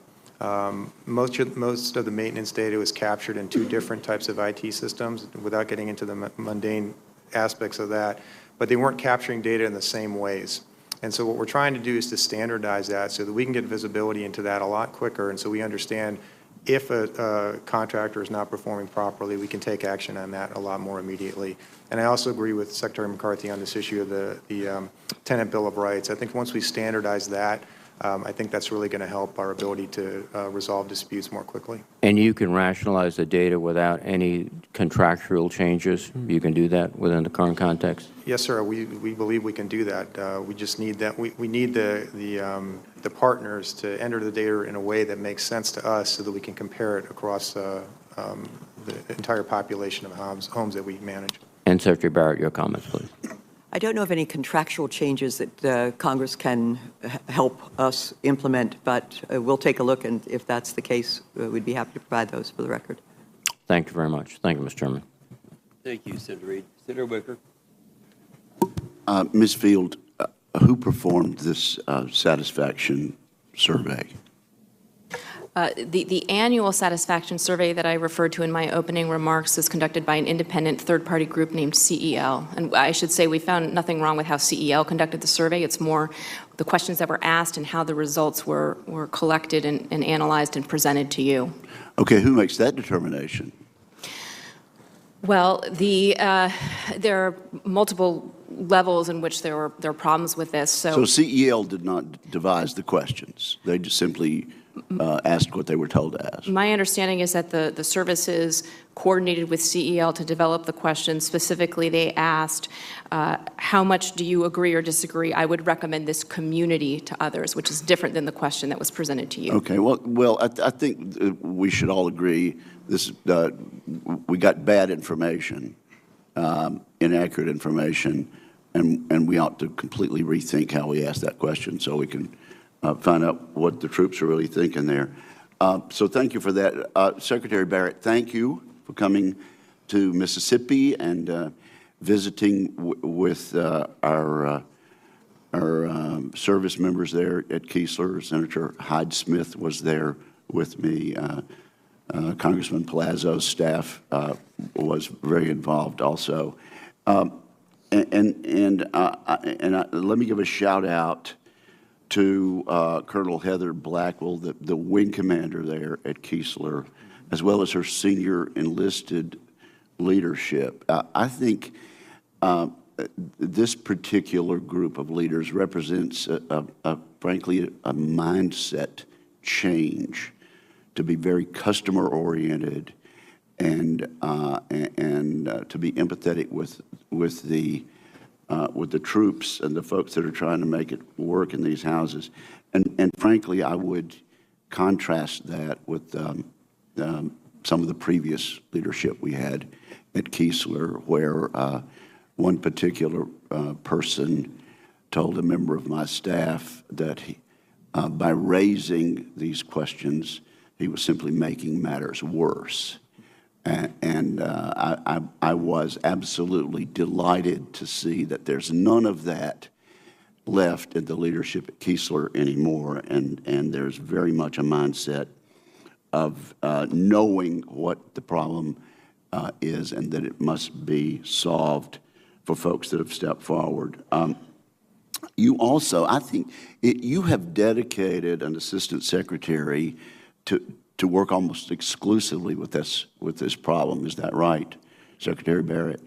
Speaker 5: Most of the maintenance data was captured in two different types of IT systems, without getting into the mundane aspects of that, but they weren't capturing data in the same ways. And so what we're trying to do is to standardize that so that we can get visibility into that a lot quicker, and so we understand if a contractor is not performing properly, we can take action on that a lot more immediately. And I also agree with Secretary McCarthy on this issue of the Tenant Bill of Rights. I think once we standardize that, I think that's really going to help our ability to resolve disputes more quickly.
Speaker 2: And you can rationalize the data without any contractual changes? You can do that within the current context?
Speaker 5: Yes, sir. We believe we can do that. We just need that. We need the partners to enter the data in a way that makes sense to us so that we can compare it across the entire population of homes that we manage.
Speaker 2: And Secretary Barrett, your comments, please.
Speaker 6: I don't know of any contractual changes that Congress can help us implement, but we'll take a look, and if that's the case, we'd be happy to provide those for the record.
Speaker 2: Thank you very much. Thank you, Mr. Chairman.
Speaker 1: Thank you, Senator Reid. Senator Wicker.
Speaker 8: Ms. Field, who performed this satisfaction survey?
Speaker 3: The annual satisfaction survey that I referred to in my opening remarks is conducted by an independent third-party group named CEL. And I should say we found nothing wrong with how CEL conducted the survey. It's more the questions that were asked and how the results were collected and analyzed and presented to you.
Speaker 8: Okay, who makes that determination?
Speaker 3: Well, there are multiple levels in which there are problems with this.
Speaker 8: So CEL did not devise the questions. They just simply asked what they were told to ask.
Speaker 3: My understanding is that the services coordinated with CEL to develop the questions. Specifically, they asked, how much do you agree or disagree? I would recommend this community to others, which is different than the question that was presented to you.
Speaker 8: Okay, well, I think we should all agree this. We got bad information, inaccurate information, and we ought to completely rethink how we ask that question so we can find out what the troops are really thinking there. So thank you for that. Secretary Barrett, thank you for coming to Mississippi and visiting with our service members there at Keesler. Senator Hyde Smith was there with me. Congressman Palazzo's staff was very involved also. Let me give a shout out to Colonel Heather Blackwell, the wing commander there at Keesler, as well as her senior enlisted leadership. I think this particular group of leaders represents, frankly, a mindset change to be very customer-oriented and to be empathetic with the troops and the folks that are trying to make it work in these houses. And frankly, I would contrast that with some of the previous leadership we had at Keesler, where one particular person told a member of my staff that by raising these questions, he was simply making matters worse. And I was absolutely delighted to see that there's none of that left in the leadership at Keesler anymore, and there's very much a mindset of knowing what the problem is and that it must be solved for folks that have stepped forward. You also, I think, you have dedicated an assistant secretary to work almost exclusively with this problem. Is that right, Secretary Barrett?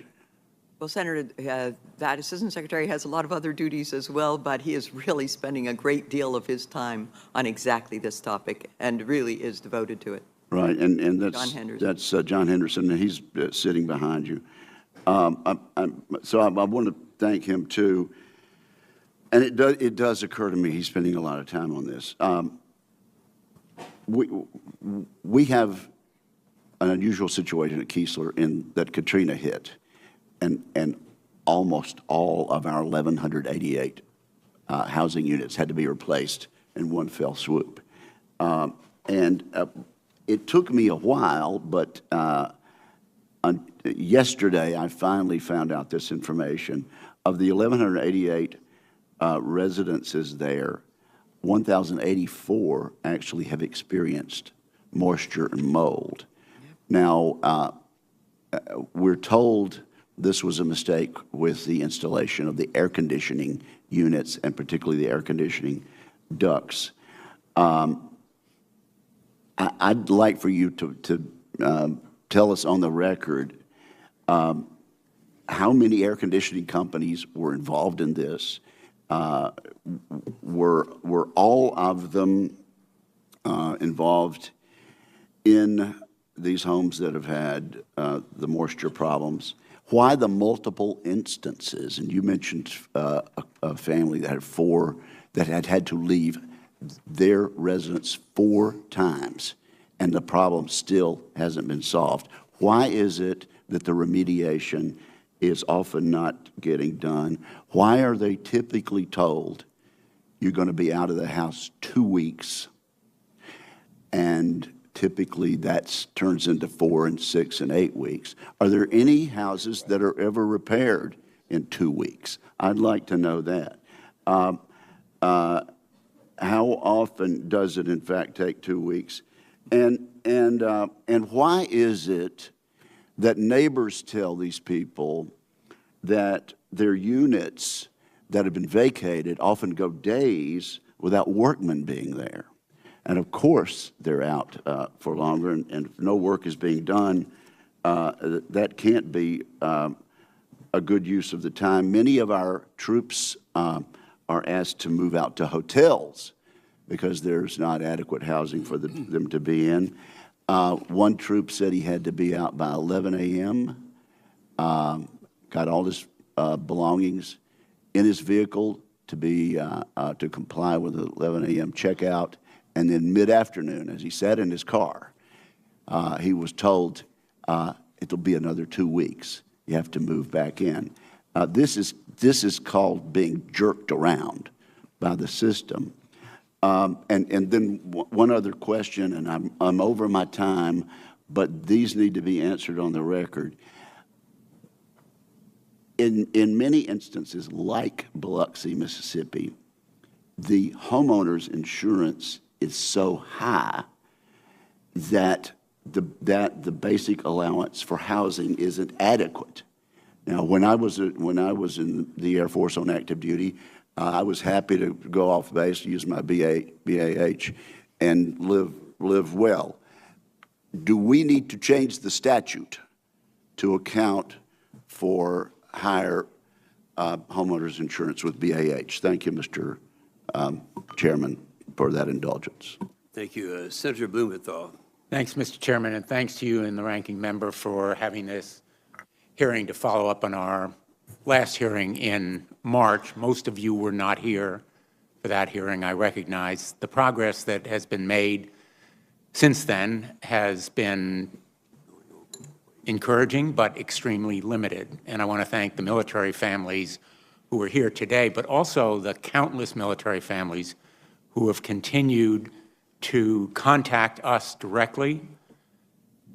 Speaker 6: Well, Senator, that assistant secretary has a lot of other duties as well, but he is really spending a great deal of his time on exactly this topic and really is devoted to it.
Speaker 8: Right, and that's
Speaker 6: John Henderson.
Speaker 8: That's John Henderson, and he's sitting behind you. So I want to thank him too. And it does occur to me he's spending a lot of time on this. We have an unusual situation at Keesler in that Katrina hit, and almost all of our 1,188 housing units had to be replaced in one fell swoop. It took me a while, but yesterday I finally found out this information. Of the 1,188 residences there, 1,084 actually have experienced moisture and mold. Now, we're told this was a mistake with the installation of the air conditioning units and particularly the air conditioning ducts. I'd like for you to tell us on the record how many air conditioning companies were involved in this. Were all of them involved in these homes that have had the moisture problems? Why the multiple instances? And you mentioned a family that had four that had to leave their residence 4 times, and the problem still hasn't been solved. Why is it that the remediation is often not getting done? Why are they typically told you're going to be out of the house 2 weeks, and typically that turns into 4 and 6 and 8 weeks? Are there any houses that are ever repaired in 2 weeks? I'd like to know that. How often does it in fact take 2 weeks? And why is it that neighbors tell these people that their units that have been vacated often go days without workmen being there? And of course, they're out for longer, and if no work is being done, that can't be a good use of the time. Many of our troops are asked to move out to hotels because there's not adequate housing for them to be in. One troop said he had to be out by 11 a.m., got all his belongings in his vehicle to comply with the 11 a.m. checkout, and then mid-afternoon, as he sat in his car, he was told, it'll be another 2 weeks. You have to move back in. This is called being jerked around by the system. And then one other question, and I'm over my time, but these need to be answered on the record. In many instances, like Biloxi, Mississippi, the homeowner's insurance is so high that the basic allowance for housing isn't adequate. Now, when I was in the Air Force on active duty, I was happy to go off base, use my BAH, and live well. Do we need to change the statute to account for higher homeowners insurance with BAH? Thank you, Mr. Chairman, for that indulgence.
Speaker 1: Thank you. Senator Blumenthal.
Speaker 9: Thanks, Mr. Chairman, and thanks to you and the ranking member for having this hearing to follow up on our last hearing in March. Most of you were not here for that hearing. I recognize the progress that has been made since then has been encouraging but extremely limited. And I want to thank the military families who are here today, but also the countless military families who have continued to contact us directly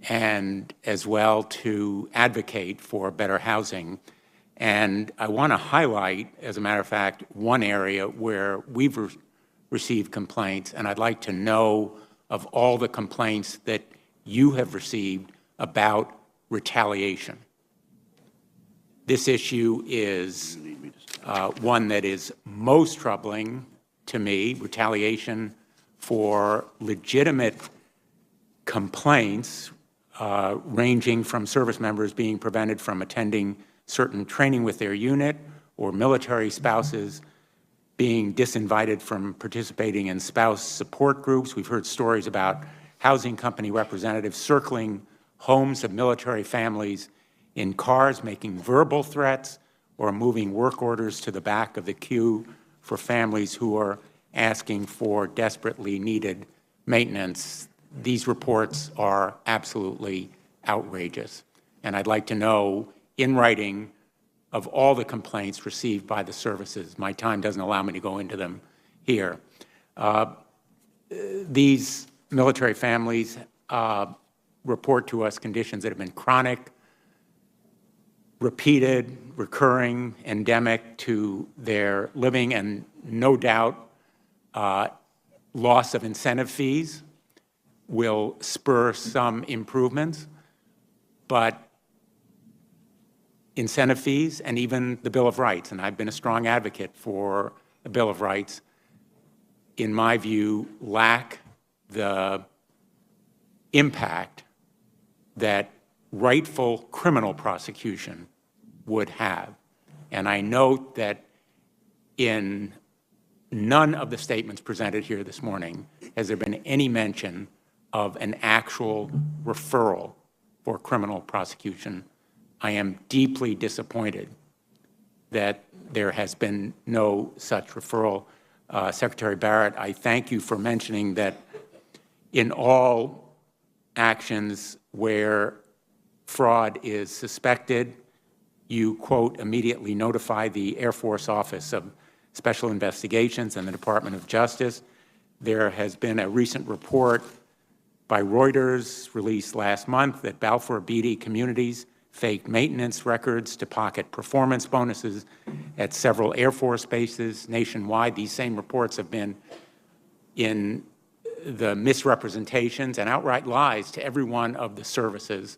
Speaker 9: and as well to advocate for better housing. And I want to highlight, as a matter of fact, one area where we've received complaints, and I'd like to know of all the complaints that you have received about retaliation. This issue is one that is most troubling to me, retaliation for legitimate complaints ranging from service members being prevented from attending certain training with their unit, or military spouses being disinvited from participating in spouse support groups. We've heard stories about housing company representatives circling homes of military families in cars, making verbal threats or moving work orders to the back of the queue for families who are asking for desperately needed maintenance. These reports are absolutely outrageous. And I'd like to know in writing of all the complaints received by the services. My time doesn't allow me to go into them here. These military families report to us conditions that have been chronic, repeated, recurring, endemic to their living, and no doubt loss of incentive fees will spur some improvements, but incentive fees and even the Bill of Rights, and I've been a strong advocate for the Bill of Rights, in my view, lack the impact that rightful criminal prosecution would have. And I note that in none of the statements presented here this morning has there been any mention of an actual referral for criminal prosecution. I am deeply disappointed that there has been no such referral. Secretary Barrett, I thank you for mentioning that in all actions where fraud is suspected, you, quote, immediately notify the Air Force Office of Special Investigations and the Department of Justice. There has been a recent report by Reuters released last month that Balfour Beatty communities faked maintenance records to pocket performance bonuses at several Air Force bases nationwide. These same reports have been in the misrepresentations and outright lies to every one of the services.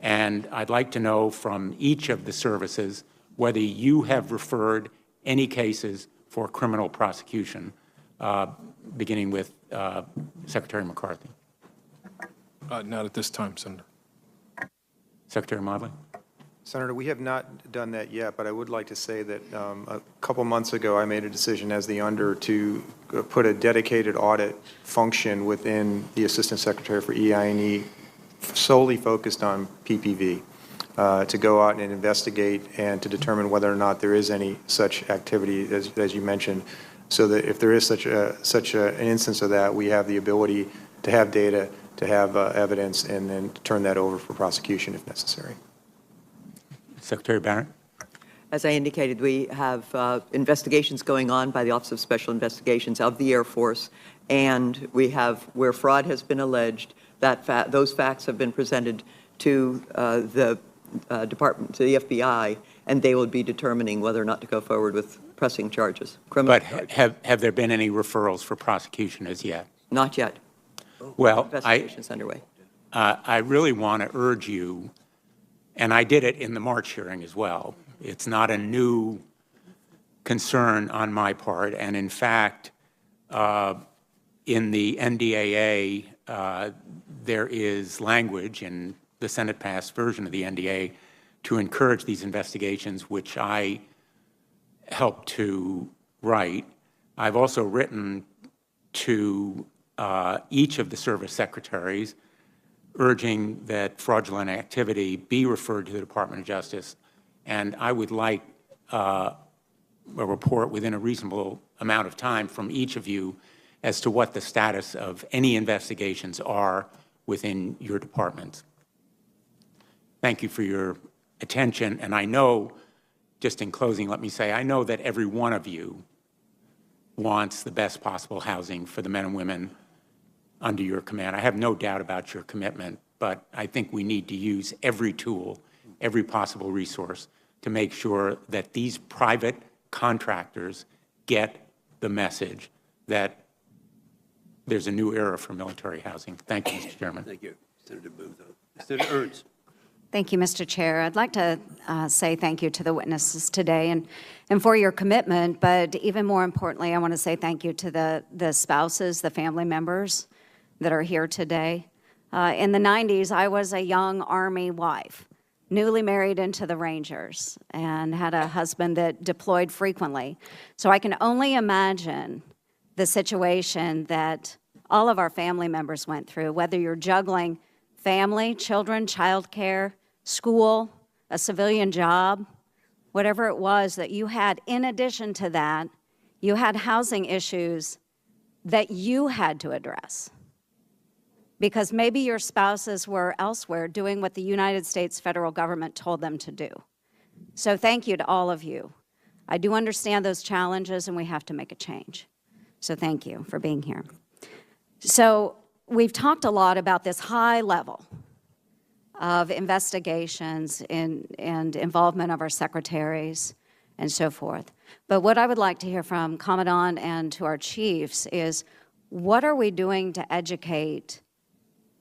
Speaker 9: And I'd like to know from each of the services whether you have referred any cases for criminal prosecution, beginning with Secretary McCarthy.
Speaker 4: Not at this time, Senator.
Speaker 9: Secretary Modly.
Speaker 5: Senator, we have not done that yet, but I would like to say that a couple months ago, I made a decision as the under to put a dedicated audit function within the Assistant Secretary for EI&E solely focused on PPV to go out and investigate and to determine whether or not there is any such activity as you mentioned, so that if there is such an instance of that, we have the ability to have data, to have evidence, and then turn that over for prosecution if necessary.
Speaker 9: Secretary Barrett.
Speaker 6: As I indicated, we have investigations going on by the Office of Special Investigations of the Air Force, and we have, where fraud has been alleged, that those facts have been presented to the department, to the FBI, and they will be determining whether or not to go forward with pressing charges, criminal charges.
Speaker 9: Have there been any referrals for prosecution as yet?
Speaker 6: Not yet.
Speaker 9: Well,
Speaker 6: Investigation's underway.
Speaker 9: I really want to urge you, and I did it in the March hearing as well. It's not a new concern on my part, and in fact, in the NDAA, there is language in the Senate-passed version of the NDA to encourage these investigations, which I helped to write. I've also written to each of the service secretaries urging that fraudulent activity be referred to the Department of Justice, and I would like a report within a reasonable amount of time from each of you as to what the status of any investigations are within your departments. thank you for your attention. And I know, just in closing, let me say, I know that every one of you wants the best possible housing for the men and women under your command. I have no doubt about your commitment, but I think we need to use every tool, every possible resource to make sure that these private contractors get the message that there's a new era for military housing. Thank you, Mr. Chairman.
Speaker 1: Thank you, Senator Booth. Senator Ernst.
Speaker 10: Thank you, Mr. Chair. I'd like to say thank you to the witnesses today and for your commitment, but even more importantly, I want to say thank you to the spouses, the family members that are here today. In the 90s, I was a young Army wife, newly married into the Rangers, and had a husband that deployed frequently. So I can only imagine the situation that all of our family members went through, whether you're juggling family, children, childcare, school, a civilian job, whatever it was that you had. In addition to that, you had housing issues that you had to address because maybe your spouses were elsewhere doing what the United States federal government told them to do. So thank you to all of you. I do understand those challenges, and we have to make a change. So thank you for being here. So we've talked a lot about this high level of investigations and involvement of our secretaries and so forth. But what I would like to hear from Commandant and to our chiefs is, what are we doing to educate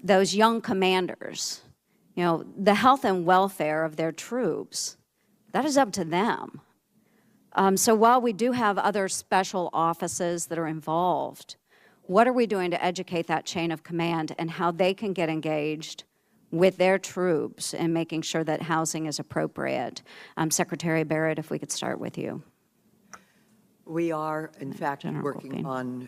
Speaker 10: those young commanders? You know, the health and welfare of their troops, that is up to them. So while we do have other special offices that are involved, what are we doing to educate that chain of command and how they can get engaged with their troops and making sure that housing is appropriate? Secretary Barrett, if we could start with you.
Speaker 6: We are, in fact,
Speaker 10: General
Speaker 6: working
Speaker 10: Goldfein.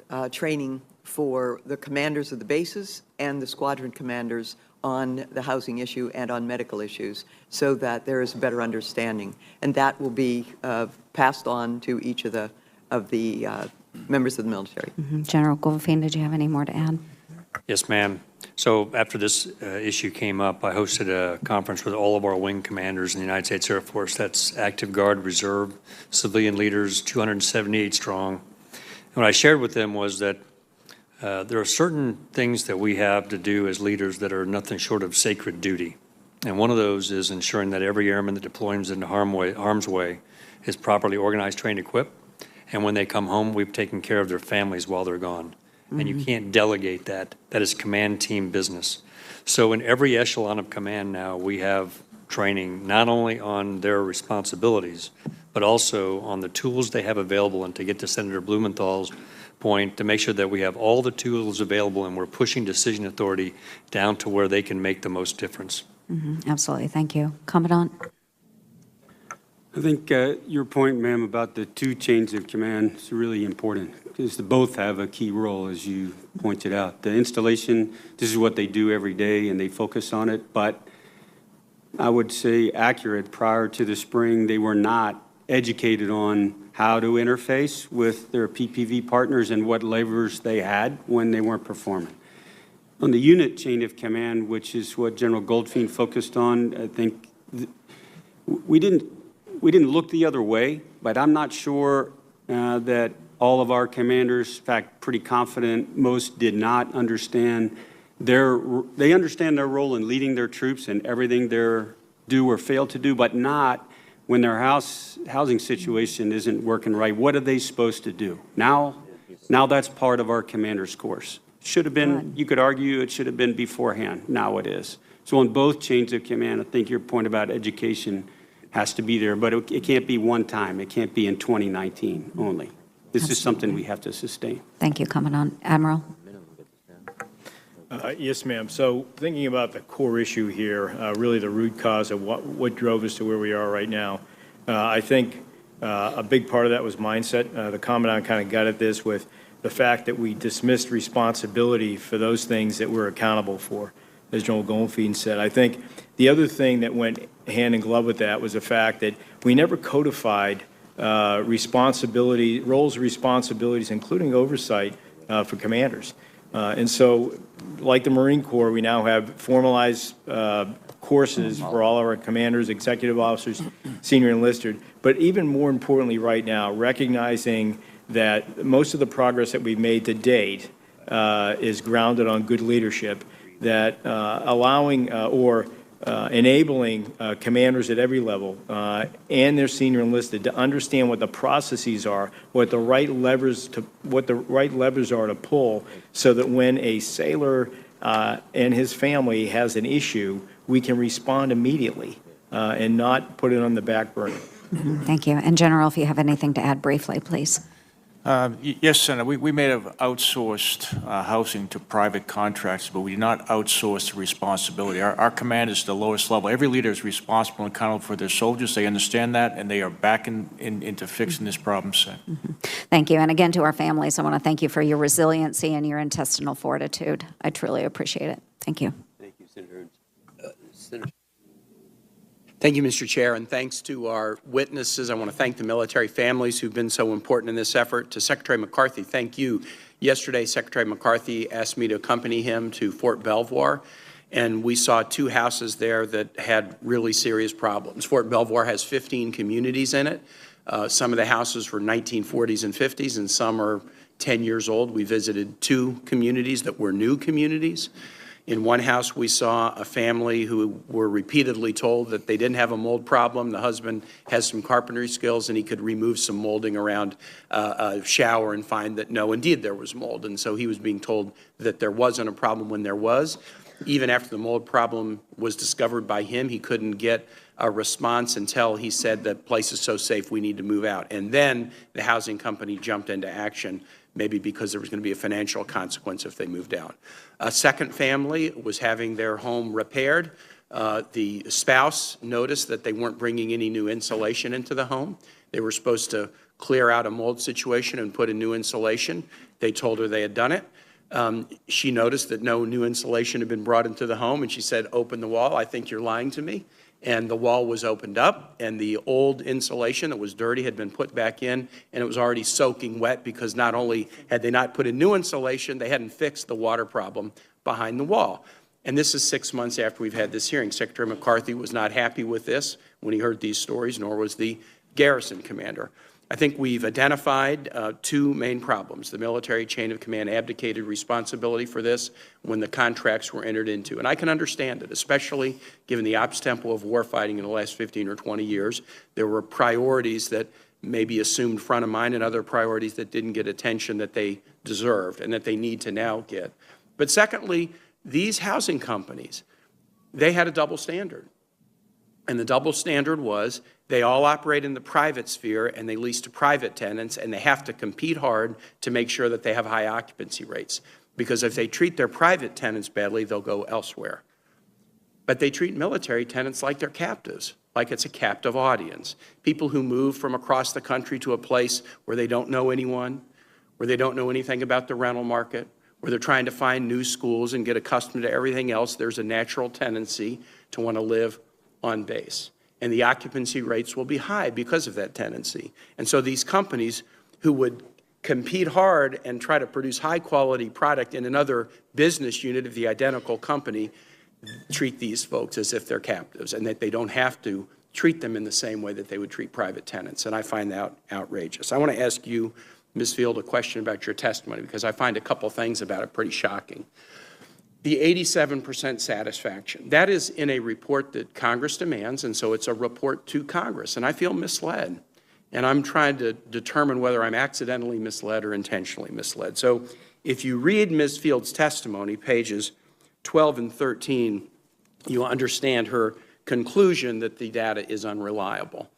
Speaker 6: on training for the commanders of the bases and the squadron commanders on the housing issue and on medical issues so that there is a better understanding. And that will be passed on to each of the members of the military.
Speaker 10: General Goldfein, did you have any more to add?
Speaker 11: Yes, ma'am. So after this issue came up, I hosted a conference with all of our wing commanders in the United States Air Force. That's active guard, reserve, civilian leaders, 278 strong. And what I shared with them was that there are certain things that we have to do as leaders that are nothing short of sacred duty. And one of those is ensuring that every airman that deploys into harm's way is properly organized, trained, equipped. And when they come home, we've taken care of their families while they're gone. And you can't delegate that. That is command team business. So in every echelon of command now, we have training not only on their responsibilities, but also on the tools they have available. And to get to Senator Blumenthal's point, to make sure that we have all the tools available and we're pushing decision authority down to where they can make the most difference.
Speaker 10: Absolutely. Thank you. Commandant?
Speaker 12: I think your point, ma'am, about the two chains of command is really important because they both have a key role, as you pointed out. The installation, this is what they do every day, and they focus on it. But I would say accurate, prior to the spring, they were not educated on how to interface with their PPV partners and what levers they had when they weren't performing. On the unit chain of command, which is what General Goldfein focused on, I think we didn't look the other way, but I'm not sure that all of our commanders, in fact, pretty confident most did not understand they understand their role in leading their troops and everything they do or fail to do, but not when their housing situation isn't working right. What are they supposed to do? Now that's part of our commander's course. Should have been, you could argue it should have been beforehand. Now it is. So on both chains of command, I think your point about education has to be there, but it can't be one time. It can't be in 2019 only. This is something we have to sustain.
Speaker 10: Thank you, Commandant. Admiral?
Speaker 13: Yes, ma'am. So thinking about the core issue here, really the root cause of what drove us to where we are right now, I think a big part of that was mindset. The Commandant kind of got at this with the fact that we dismissed responsibility for those things that we're accountable for, as General Goldfein said. I think the other thing that went hand in glove with that was the fact that we never codified roles, responsibilities, including oversight for commanders. And so like the Marine Corps, we now have formalized courses for all of our commanders, executive officers, senior enlisted. But even more importantly right now, recognizing that most of the progress that we've made to date is grounded on good leadership, that allowing or enabling commanders at every level and their senior enlisted to understand what the processes are, what the right levers are to pull, so that when a sailor and his family has an issue, we can respond immediately and not put it on the back burner.
Speaker 10: Thank you. And General, if you have anything to add briefly, please.
Speaker 7: Yes, Senator, we may have outsourced housing to private contractors, but we did not outsource the responsibility. Our command is the lowest level. Every leader is responsible and accountable for their soldiers. They understand that, and they are back into fixing this problem soon.
Speaker 10: Thank you. And again, to our families, I want to thank you for your resiliency and your intestinal fortitude. I truly appreciate it. Thank you.
Speaker 1: Thank you, Senator. Senator.
Speaker 14: Thank you, Mr. Chair, and thanks to our witnesses. I want to thank the military families who've been so important in this effort. To Secretary McCarthy, thank you. Yesterday, Secretary McCarthy asked me to accompany him to Fort Belvoir, and we saw 2 houses there that had really serious problems. Fort Belvoir has 15 communities in it. Some of the houses were 1940s and 50s, and some are 10 years old. We visited 2 communities that were new communities. In one house, we saw a family who were repeatedly told that they didn't have a mold problem. The husband has some carpentry skills, and he could remove some molding around a shower and find that, no, indeed, there was mold. And so he was being told that there wasn't a problem when there was. Even after the mold problem was discovered by him, he couldn't get a response until he said the place is so safe we need to move out. And then the housing company jumped into action, maybe because there was going to be a financial consequence if they moved out. A second family was having their home repaired. The spouse noticed that they weren't bringing any new insulation into the home. They were supposed to clear out a mold situation and put in new insulation. They told her they had done it. She noticed that no new insulation had been brought into the home, and she said, "Open the wall. I think you're lying to me." And the wall was opened up, and the old insulation that was dirty had been put back in, and it was already soaking wet because not only had they not put in new insulation, they hadn't fixed the water problem behind the wall. And this is 6 months after we've had this hearing. Secretary McCarthy was not happy with this when he heard these stories, nor was the garrison commander. I think we've identified 2 main problems. The military chain of command abdicated responsibility for this when the contracts were entered into. And I can understand it, especially given the ops tempo of warfighting in the last 15 or 20 years. There were priorities that maybe assumed front of mind and other priorities that didn't get attention that they deserved and that they need to now get. But secondly, these housing companies, they had a double standard. And the double standard was they all operate in the private sphere and they lease to private tenants, and they have to compete hard to make sure that they have high occupancy rates. Because if they treat their private tenants badly, they'll go elsewhere. But they treat military tenants like they're captives, like it's a captive audience. People who move from across the country to a place where they don't know anyone, where they don't know anything about the rental market, where they're trying to find new schools and get accustomed to everything else, there's a natural tendency to want to live on base. And the occupancy rates will be high because of that tendency. And so these companies who would compete hard and try to produce high-quality product in another business unit of the identical company treat these folks as if they're captives and that they don't have to treat them in the same way that they would treat private tenants. And I find that outrageous. I want to ask you, Ms. Field, a question about your testimony because I find a couple things about it pretty shocking. The 87% satisfaction, that is in a report that Congress demands, and so it's a report to Congress. And I feel misled. And I'm trying to determine whether I'm accidentally misled or intentionally misled. So if you read Ms. Field's testimony, pages 12 and 13, you'll understand her conclusion that the data is unreliable.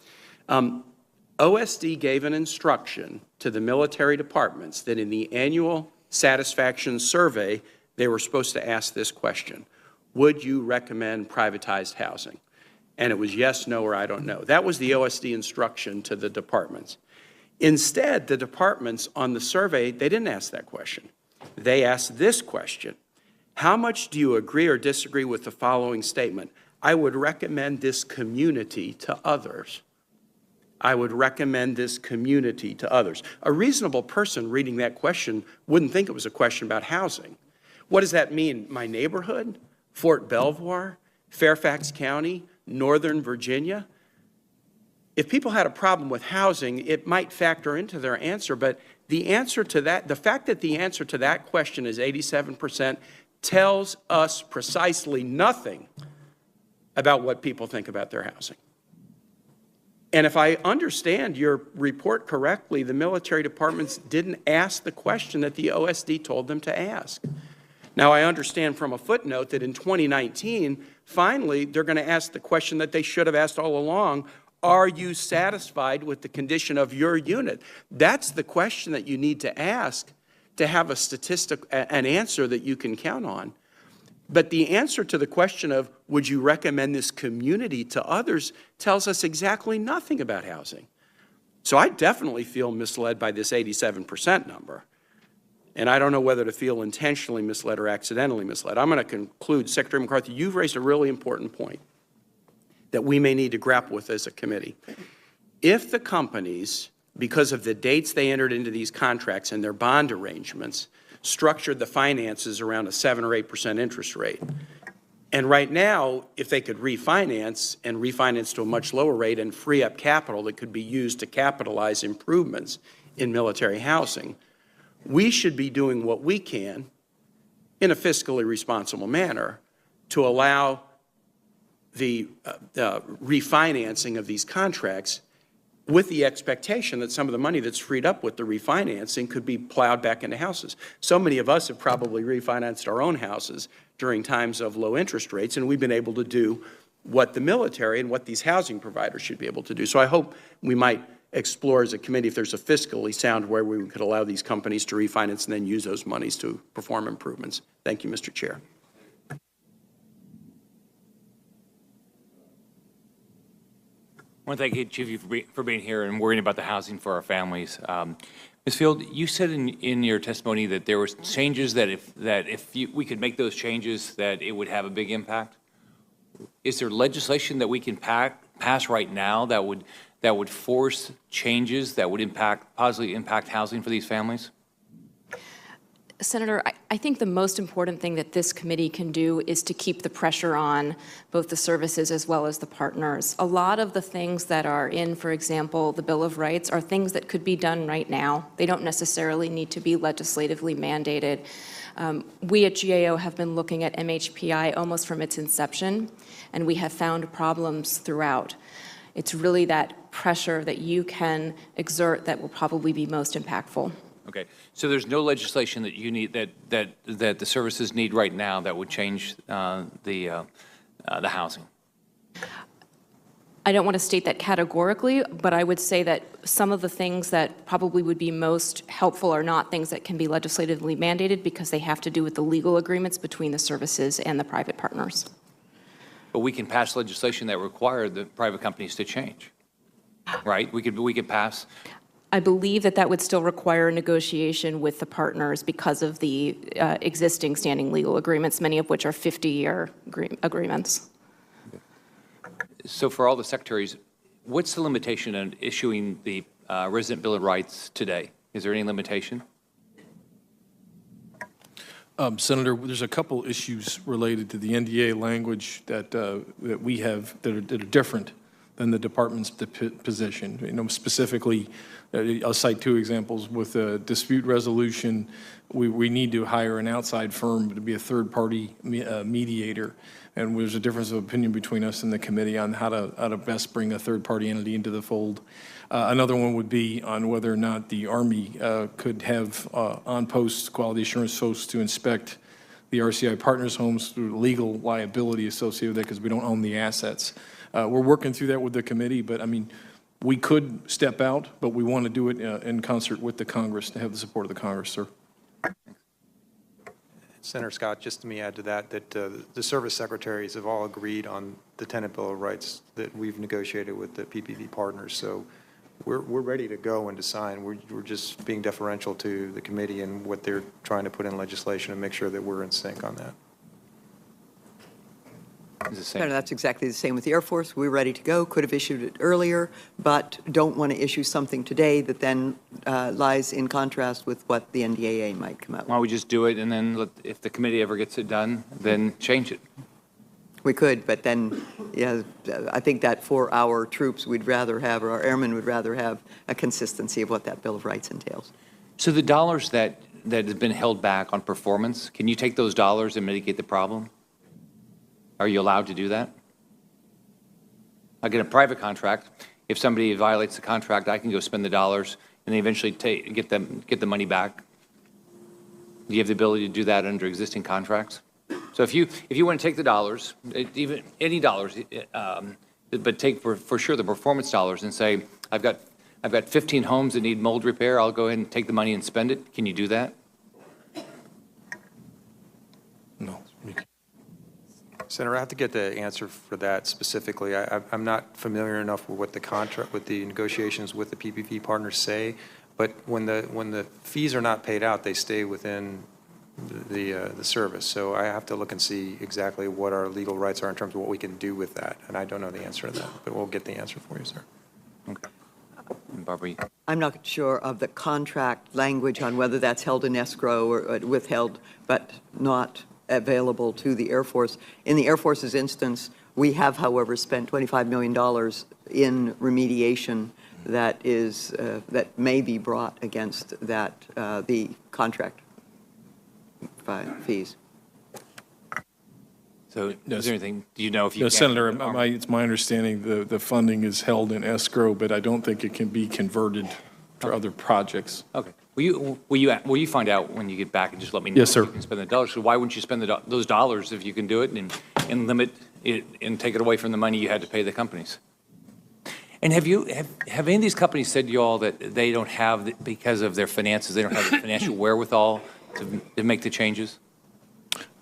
Speaker 14: OSD gave an instruction to the military departments that in the annual satisfaction survey, they were supposed to ask this question: would you recommend privatized housing? And it was yes, no, or I don't know. That was the OSD instruction to the departments. Instead, the departments on the survey, they didn't ask that question. They asked this question: how much do you agree or disagree with the following statement? I would recommend this community to others. I would recommend this community to others. A reasonable person reading that question wouldn't think it was a question about housing. What does that mean? My neighborhood? Fort Belvoir? Fairfax County? Northern Virginia? If people had a problem with housing, it might factor into their answer, but the answer to that, the fact that the answer to that question is 87% tells us precisely nothing about what people think about their housing. And if I understand your report correctly, the military departments didn't ask the question that the OSD told them to ask. Now, I understand from a footnote that in 2019, finally, they're going to ask the question that they should have asked all along: are you satisfied with the condition of your unit? That's the question that you need to ask to have a an answer that you can count on. But the answer to the question of, would you recommend this community to others, tells us exactly nothing about housing. So I definitely feel misled by this 87% number. And I don't know whether to feel intentionally misled or accidentally misled. I'm going to conclude, Secretary McCarthy, you've raised a really important point that we may need to grapple with as a committee. If the companies, because of the dates they entered into these contracts and their bond arrangements, structured the finances around a 7 or 8% interest rate, and right now, if they could refinance and refinance to a much lower rate and free up capital that could be used to capitalize improvements in military housing, we should be doing what we can in a fiscally responsible manner to allow the refinancing of these contracts with the expectation that some of the money that's freed up with the refinancing could be plowed back into houses. So many of us have probably refinanced our own houses during times of low interest rates, and we've been able to do what the military and what these housing providers should be able to do. So I hope we might explore as a committee if there's a fiscally sound way we could allow these companies to refinance and then use those monies to perform improvements. Thank you, Mr. Chair.
Speaker 15: I want to thank each of you for being here and worrying about the housing for our families. Ms. Field, you said in your testimony that there were changes that if we could make those changes, that it would have a big impact. Is there legislation that we can pass right now that would force changes that would positively impact housing for these families?
Speaker 3: Senator, I think the most important thing that this committee can do is to keep the pressure on both the services as well as the partners. A lot of the things that are in, for example, the Bill of Rights are things that could be done right now. They don't necessarily need to be legislatively mandated. We at GAO have been looking at MHPI almost from its inception, and we have found problems throughout. It's really that pressure that you can exert that will probably be most impactful.
Speaker 15: Okay, so there's no legislation that you need that the services need right now that would change the housing.
Speaker 3: I don't want to state that categorically, but I would say that some of the things that probably would be most helpful are not things that can be legislatively mandated because they have to do with the legal agreements between the services and the private partners.
Speaker 15: But we can pass legislation that require the private companies to change, right? We could pass.
Speaker 3: I believe that would still require negotiation with the partners because of the existing standing legal agreements, many of which are 50-year agreements.
Speaker 15: So for all the secretaries, what's the limitation on issuing the Resident Bill of Rights today? Is there any limitation?
Speaker 4: Senator, there's a couple issues related to the NDA language that we have that are different than the department's position. You know, specifically, I'll cite two examples. With dispute resolution, we need to hire an outside firm to be a third-party mediator, and there's a difference of opinion between us and the committee on how to best bring a third-party entity into the fold. Another one would be on whether or not the Army could have on-post quality assurance folks to inspect the RCI partners' homes through legal liability associated with that because we don't own the assets. We're working through that with the committee, but I mean, we could step out, but we want to do it in concert with the Congress to have the support of the Congress, sir.
Speaker 5: Senator Scott, just let me add to that, the service secretaries have all agreed on the Tenant Bill of Rights that we've negotiated with the PPP partners. So we're ready to go and to sign. We're just being deferential to the committee and what they're trying to put in legislation and make sure that we're in sync on that.
Speaker 15: It's the
Speaker 6: Senator,
Speaker 15: same.
Speaker 6: that's exactly the same with the Air Force. We're ready to go, could have issued it earlier, but don't want to issue something today that then lies in contrast with what the NDAA might come out
Speaker 15: Why
Speaker 6: with.
Speaker 15: don't we just do it, and then if the committee ever gets it done, then change it?
Speaker 6: We could, but then, yeah, I think that for our troops, we'd rather have, or our airmen would rather have a consistency of what that Bill of Rights entails.
Speaker 15: So the dollars that have been held back on performance, can you take those dollars and mitigate the problem? Are you allowed to do that? Like in a private contract, if somebody violates the contract, I can go spend the dollars and they eventually get the money back. Do you have the ability to do that under existing contracts? So if you want to take the dollars, even any dollars, but take for sure the performance dollars and say, I've got 15 homes that need mold repair, I'll go ahead and take the money and spend it. Can you do that?
Speaker 4: No.
Speaker 5: Senator, I have to get the answer for that specifically. I'm not familiar enough with what the contract, with the negotiations with the PPP partners say, but when the fees are not paid out, they stay within the service. So I have to look and see exactly what our legal rights are in terms of what we can do with that, and I don't know the answer to that, but we'll get the answer for you, sir.
Speaker 15: Okay. Barbara?
Speaker 6: I'm not sure of the contract language on whether that's held in escrow or withheld, but not available to the Air Force. In the Air Force's instance, we have, however, spent $25 million in remediation that is, that may be brought against that, the contract fees.
Speaker 15: So is there anything, do you know if you
Speaker 4: No,
Speaker 15: can?
Speaker 4: Senator, it's my understanding the funding is held in escrow, but I don't think it can be converted for other projects.
Speaker 15: Okay. Will you find out when you get back and just let me know?
Speaker 4: Yes, sir.
Speaker 15: If you can spend the dollars. So why wouldn't you spend those dollars if you can do it and limit it and take it away from the money you had to pay the companies? And have any of these companies said to you all that they don't have, because of their finances, they don't have the financial wherewithal to make the changes?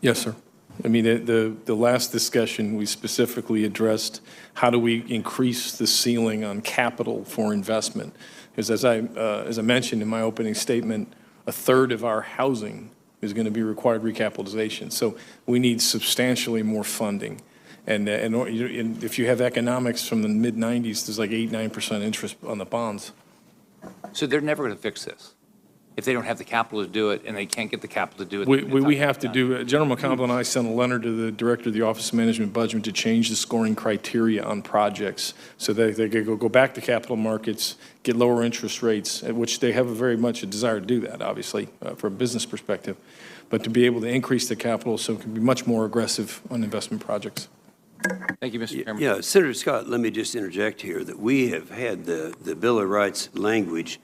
Speaker 4: Yes, sir. I mean, the last discussion, we specifically addressed how do we increase the ceiling on capital for investment. Because as I mentioned in my opening statement, a third of our housing is going to be required recapitalization. So we need substantially more funding. And if you have economics from the mid-'90s, there's like 8-9% interest on the bonds.
Speaker 15: So they're never going to fix this if they don't have the capital to do it, and they can't get the capital to do it.
Speaker 4: We have to do, General McConville and I sent a letter to the Director of the Office of Management and Budget to change the scoring criteria on projects so that they could go back to capital markets, get lower interest rates, which they have very much a desire to do that, obviously, from a business perspective, but to be able to increase the capital so it can be much more aggressive on investment projects.
Speaker 15: Thank you, Mr. Chairman.
Speaker 1: Yeah, Senator Scott, let me just interject here that we have had the Bill of Rights language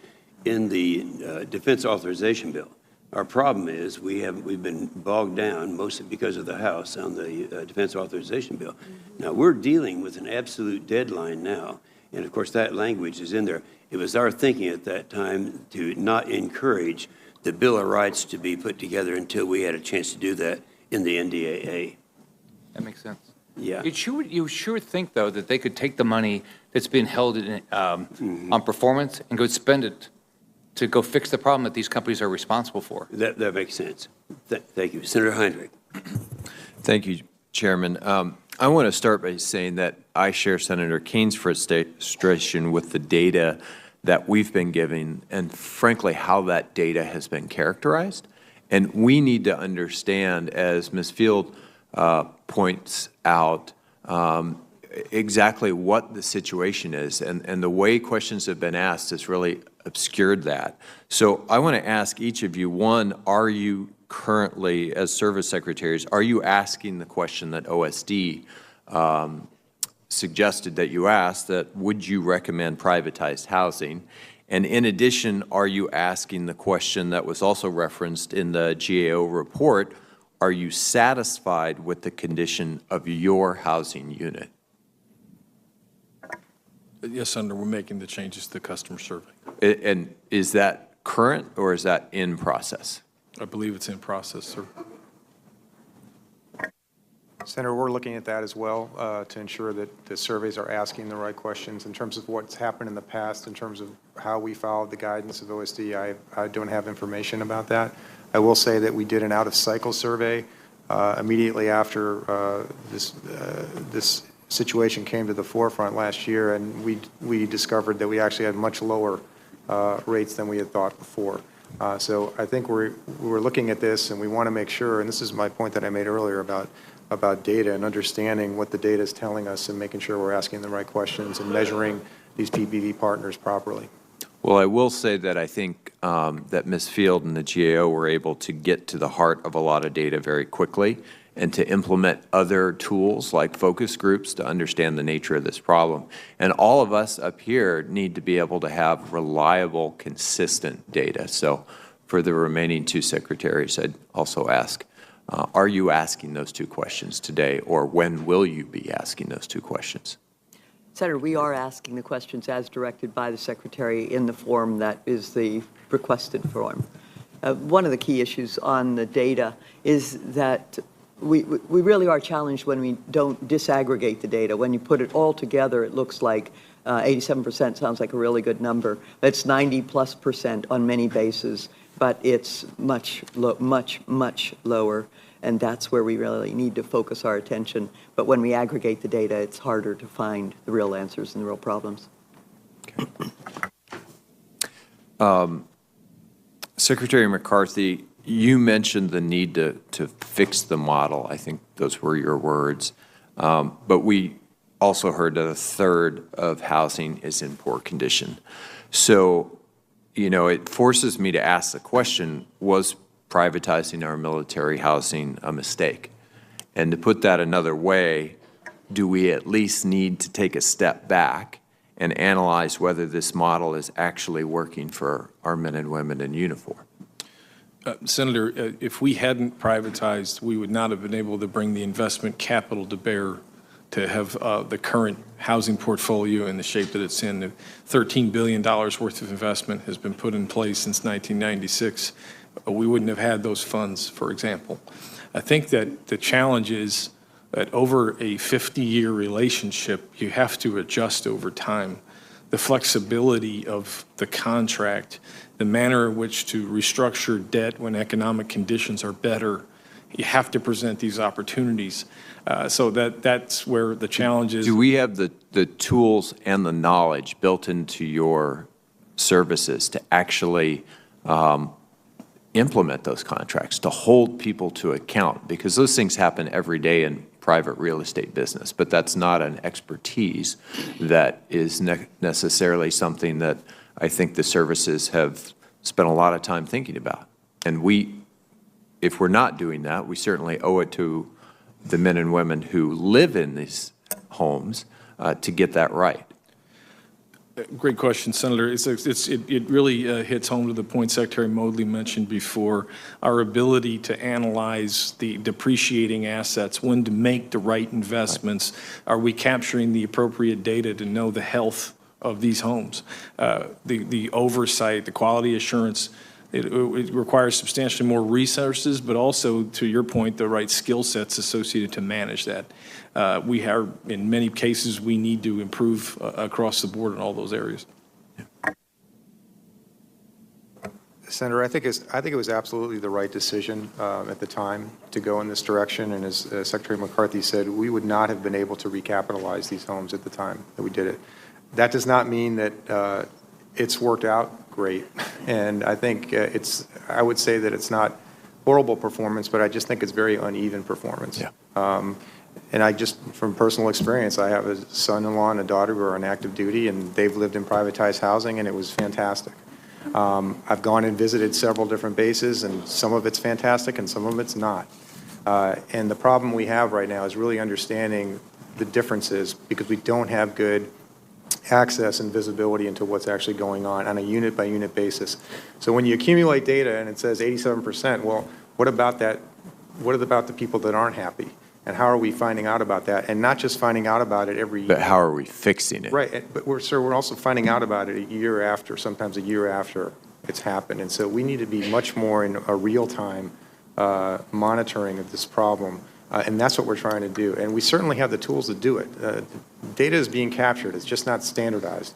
Speaker 1: in the Defense Authorization Bill. Our problem is we've been bogged down, mostly because of the House, on the Defense Authorization Bill. Now, we're dealing with an absolute deadline now, and of course that language is in there. It was our thinking at that time to not encourage the Bill of Rights to be put together until we had a chance to do that in the NDAA.
Speaker 15: That makes sense.
Speaker 1: Yeah.
Speaker 15: You sure think, though, that they could take the money that's been held in, on performance and go spend it to go fix the problem that these companies are responsible for?
Speaker 1: That makes sense. Thank you. Senator Heinrich.
Speaker 16: Thank you, Chairman. I want to start by saying that I share Senator Kane's frustration with the data that we've been given and, frankly, how that data has been characterized. And we need to understand, as Ms. Field points out, exactly what the situation is. And the way questions have been asked has really obscured that. So I want to ask each of you, one, are you currently, as service secretaries, are you asking the question that OSD suggested that you ask, that would you recommend privatized housing? And in addition, are you asking the question that was also referenced in the GAO report, are you satisfied with the condition of your housing unit?
Speaker 4: Yes, Senator, we're making the changes to the customer survey.
Speaker 16: And is that current or is that in process?
Speaker 4: I believe it's in process, sir.
Speaker 5: Senator, we're looking at that as well to ensure that the surveys are asking the right questions in terms of what's happened in the past, in terms of how we followed the guidance of OSD. I don't have information about that. I will say that we did an out-of-cycle survey immediately after this situation came to the forefront last year, and we discovered that we actually had much lower rates than we had thought before. So I think we're looking at this, and we want to make sure, and this is my point that I made earlier about data and understanding what the data is telling us and making sure we're asking the right questions and measuring these PBV partners properly.
Speaker 16: Well, I will say that I think that Ms. Field and the GAO were able to get to the heart of a lot of data very quickly and to implement other tools like focus groups to understand the nature of this problem. And all of us up here need to be able to have reliable, consistent data. So for the remaining two secretaries, I'd also ask, are you asking those two questions today, or when will you be asking those two questions?
Speaker 6: Senator, we are asking the questions as directed by the Secretary in the form that is the requested form. One of the key issues on the data is that we really are challenged when we don't disaggregate the data. When you put it all together, it looks like 87% sounds like a really good number. It's 90+% on many bases, but it's much lower, and that's where we really need to focus our attention. But when we aggregate the data, it's harder to find the real answers and the real problems.
Speaker 16: Okay. Secretary McCarthy, you mentioned the need to fix the model. I think those were your words. But we also heard that a third of housing is in poor condition. So, you know, it forces me to ask the question, was privatizing our military housing a mistake? And to put that another way, do we at least need to take a step back and analyze whether this model is actually working for our men and women in uniform?
Speaker 4: Senator, if we hadn't privatized, we would not have been able to bring the investment capital to bear to have the current housing portfolio in the shape that it's in. $13 billion worth of investment has been put in place since 1996. We wouldn't have had those funds, for example. I think that the challenge is that over a 50-year relationship, you have to adjust over time. The flexibility of the contract, the manner in which to restructure debt when economic conditions are better, you have to present these opportunities. So that's where the challenge is.
Speaker 16: Do we have the tools and the knowledge built into your services to actually implement those contracts, to hold people to account? Because those things happen every day in private real estate business, but that's not an expertise that is necessarily something that I think the services have spent a lot of time thinking about. And if we're not doing that, we certainly owe it to the men and women who live in these homes to get that right.
Speaker 4: Great question, Senator. It really hits home to the point Secretary Modly mentioned before, our ability to analyze the depreciating assets, when to make the right investments. Are we capturing the appropriate data to know the health of these homes? The oversight, the quality assurance, it requires substantially more resources, but also, to your point, the right skill sets associated to manage that. We have, in many cases, we need to improve across the board in all those areas.
Speaker 5: Senator, I think it was absolutely the right decision at the time to go in this direction. And as Secretary McCarthy said, we would not have been able to recapitalize these homes at the time that we did it. That does not mean that it's worked out great. And I think I would say that it's not horrible performance, but I just think it's very uneven performance. Yeah. And I just, from personal experience, I have a son-in-law and a daughter who are on active duty, and they've lived in privatized housing, and it was fantastic. I've gone and visited several different bases, and some of it's fantastic and some of it's not. And the problem we have right now is really understanding the differences, because we don't have good access and visibility into what's actually going on a unit-by-unit basis. So when you accumulate data and it says 87%, well, what about that? What about the people that aren't happy? And how are we finding out about that? And not just finding out about it every year.
Speaker 16: But how are we fixing it?
Speaker 5: Right. But we're also finding out about it a year after, sometimes a year after it's happened. And so we need to be much more in a real-time monitoring of this problem. And that's what we're trying to do. And we certainly have the tools to do it. Data is being captured. It's just not standardized.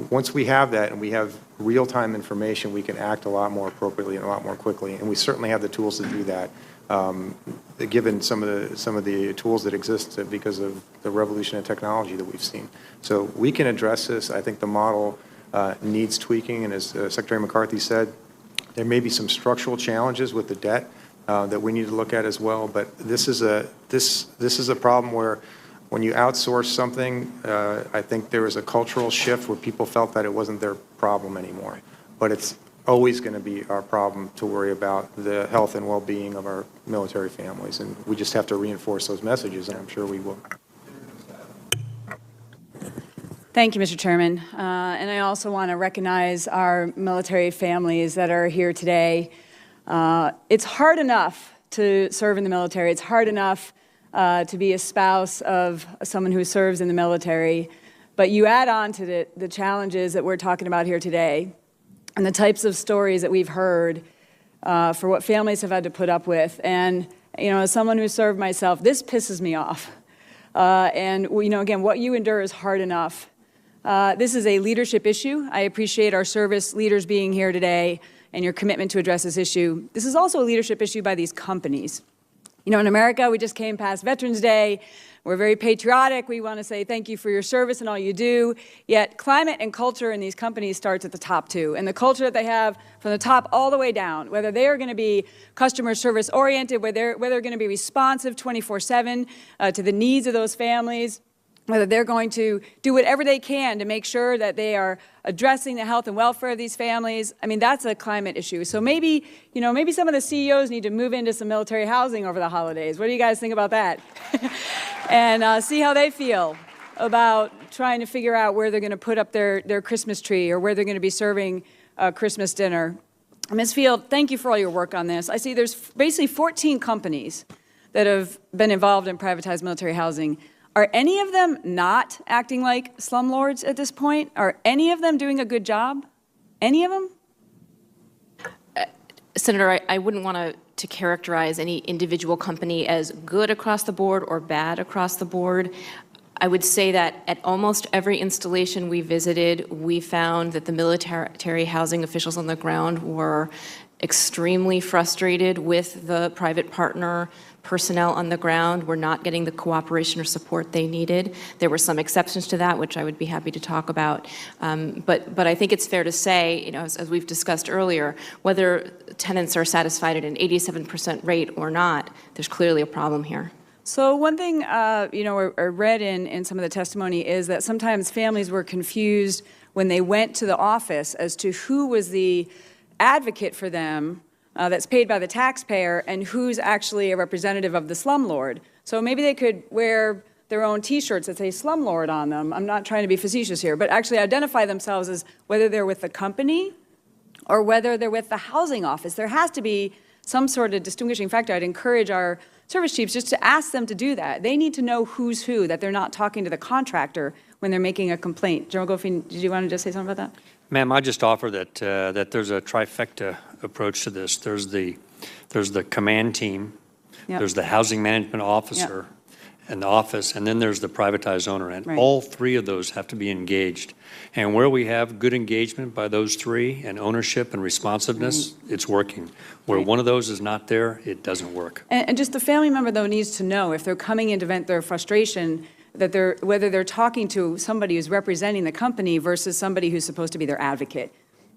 Speaker 5: Once we have that and we have real-time information, we can act a lot more appropriately and a lot more quickly. And we certainly have the tools to do that. given some of the tools that exist because of the revolution in technology that we've seen. So we can address this. I think the model needs tweaking, and as Secretary McCarthy said, there may be some structural challenges with the debt that we need to look at as well. But this is a problem where when you outsource something, I think there was a cultural shift where people felt that it wasn't their problem anymore. But it's always going to be our problem to worry about the health and well-being of our military families, and we just have to reinforce those messages, and I'm sure we will.
Speaker 17: Thank you, Mr. Chairman. And I also want to recognize our military families that are here today. It's hard enough to serve in the military. It's hard enough to be a spouse of someone who serves in the military. But you add on to the challenges that we're talking about here today and the types of stories that we've heard for what families have had to put up with. And, you know, as someone who served myself, this pisses me off. And, you know, again, what you endure is hard enough. This is a leadership issue. I appreciate our service leaders being here today and your commitment to address this issue. This is also a leadership issue by these companies. You know, in America, we just came past Veterans Day. We're very patriotic. We want to say thank you for your service and all you do. Yet climate and culture in these companies starts at the top too. And the culture that they have from the top all the way down, whether they are going to be customer service oriented, whether they're going to be responsive 24/7 to the needs of those families, whether they're going to do whatever they can to make sure that they are addressing the health and welfare of these families. I mean, that's a climate issue. So maybe, you know, maybe some of the CEOs need to move into some military housing over the holidays. What do you guys think about that? And see how they feel about trying to figure out where they're going to put up their Christmas tree or where they're going to be serving Christmas dinner. Ms. Field, thank you for all your work on this. I see there's basically 14 companies that have been involved in privatized military housing. Are any of them not acting like slumlords at this point? Are any of them doing a good job? Any of them?
Speaker 3: Senator, I wouldn't want to characterize any individual company as good across the board or bad across the board. I would say that at almost every installation we visited, we found that the military housing officials on the ground were extremely frustrated with the private partner personnel on the ground, were not getting the cooperation or support they needed. There were some exceptions to that, which I would be happy to talk about. But I think it's fair to say, you know, as we've discussed earlier, whether tenants are satisfied at an 87% rate or not, there's clearly a problem here.
Speaker 17: So one thing, you know, I read in some of the testimony is that sometimes families were confused when they went to the office as to who was the advocate for them that's paid by the taxpayer and who's actually a representative of the slumlord. So maybe they could wear their own T-shirts that say slumlord on them. I'm not trying to be facetious here, but actually identify themselves as whether they're with the company or whether they're with the housing office. There has to be some sort of distinguishing factor. I'd encourage our service chiefs just to ask them to do that. They need to know who's who, that they're not talking to the contractor when they're making a complaint. General Goffin, did you want to just say something about that?
Speaker 11: Ma'am, I just offer that that there's a trifecta approach to this. There's the command team,
Speaker 17: Yep.
Speaker 11: there's the housing management officer, and the office, and then there's the privatized owner. And
Speaker 17: Right.
Speaker 11: all three of those have to be engaged. And where we have good engagement by those three and ownership and responsiveness, it's working. Where
Speaker 17: Right.
Speaker 11: one of those is not there, it doesn't work.
Speaker 17: And just the family member, though, needs to know if they're coming in to vent their frustration, that whether they're talking to somebody who's representing the company versus somebody who's supposed to be their advocate.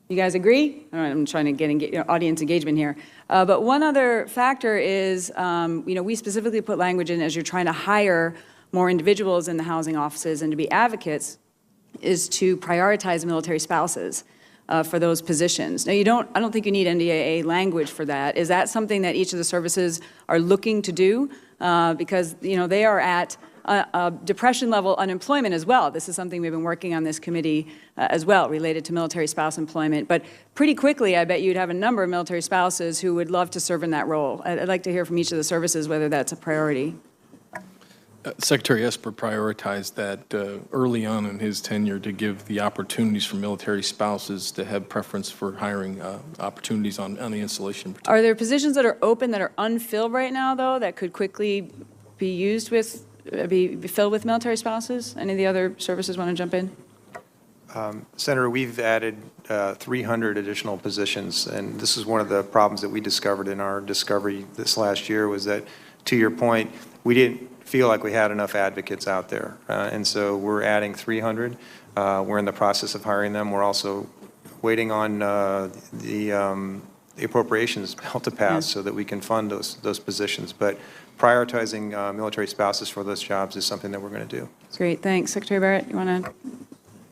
Speaker 17: You guys agree? All right, I'm trying to get audience engagement here. But one other factor is, you know, we specifically put language in as you're trying to hire more individuals in the housing offices and to be advocates, is to prioritize military spouses for those positions. Now, I don't think you need NDAA language for that. Is that something that each of the services are looking to do? Because, you know, they are at depression-level unemployment as well. This is something we've been working on this committee as well, related to military spouse employment. But pretty quickly, I bet you'd have a number of military spouses who would love to serve in that role. I'd like to hear from each of the services whether that's a priority.
Speaker 4: Secretary Esper prioritized that early on in his tenure to give the opportunities for military spouses to have preference for hiring opportunities on the installation.
Speaker 17: Are there positions that are open that are unfilled right now, though, that could quickly be used with, be filled with military spouses? Any of the other services want to jump in?
Speaker 5: Senator, we've added 300 additional positions, and this is one of the problems that we discovered in our discovery this last year was that, to your point, we didn't feel like we had enough advocates out there, and so we're adding 300. We're in the process of hiring them. We're also waiting on the appropriations bill to pass so that we can fund those positions. But prioritizing military spouses for those jobs is something that we're going to do.
Speaker 17: Great, thanks. Secretary Barrett, you want to?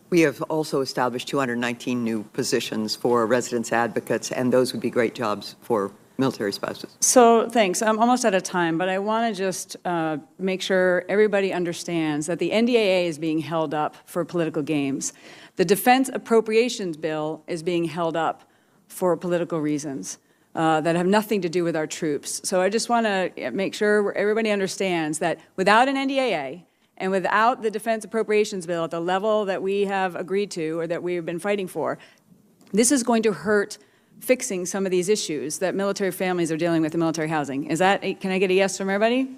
Speaker 6: We have also established 219 new positions for residence advocates, and those would be great jobs for military spouses.
Speaker 17: So, thanks. I'm almost out of time, but I want to just make sure everybody understands that the NDAA is being held up for political games. The Defense Appropriations Bill is being held up for political reasons that have nothing to do with our troops. So I just want to make sure everybody understands that without an NDAA and without the Defense Appropriations Bill at the level that we have agreed to or that we've been fighting for, this is going to hurt fixing some of these issues that military families are dealing with in military housing. Is that, can I get a yes from everybody?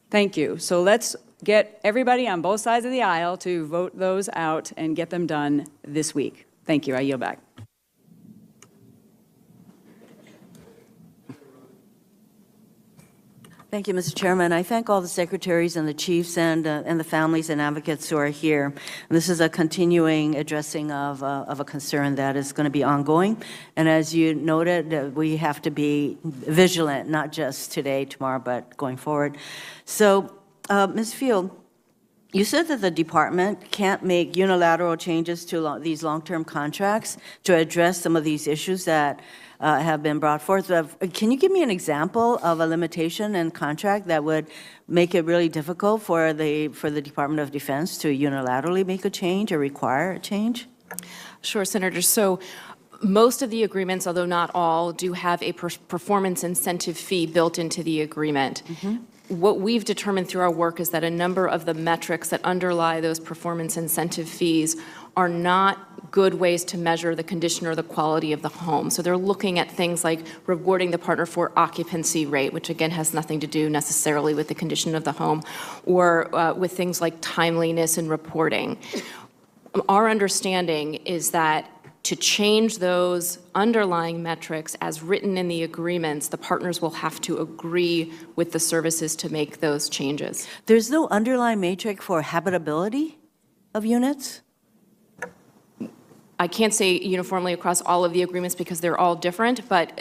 Speaker 17: Thank you. So let's get everybody on both sides of the aisle to vote those out and get them done this week. Thank you. I yield back.
Speaker 18: Thank you, Mr. Chairman. I thank all the secretaries and the chiefs and the families and advocates who are here. And this is a continuing addressing of a concern that is going to be ongoing. And as you noted, we have to be vigilant, not just today, tomorrow, but going forward. So, Ms. Field, you said that the department can't make unilateral changes to these long-term contracts to address some of these issues that have been brought forth. Can you give me an example of a limitation in contract that would make it really difficult for the Department of Defense to unilaterally make a change or require a change?
Speaker 3: Sure, Senator. So most of the agreements, although not all, do have a performance incentive fee built into the agreement. What we've determined through our work is that a number of the metrics that underlie those performance incentive fees are not good ways to measure the condition or the quality of the home. So they're looking at things like rewarding the partner for occupancy rate, which again has nothing to do necessarily with the condition of the home, or with things like timeliness and reporting. Our understanding is that to change those underlying metrics as written in the agreements, the partners will have to agree with the services to make those changes.
Speaker 18: There's no underlying metric for habitability of units?
Speaker 3: I can't say uniformly across all of the agreements because they're all different, but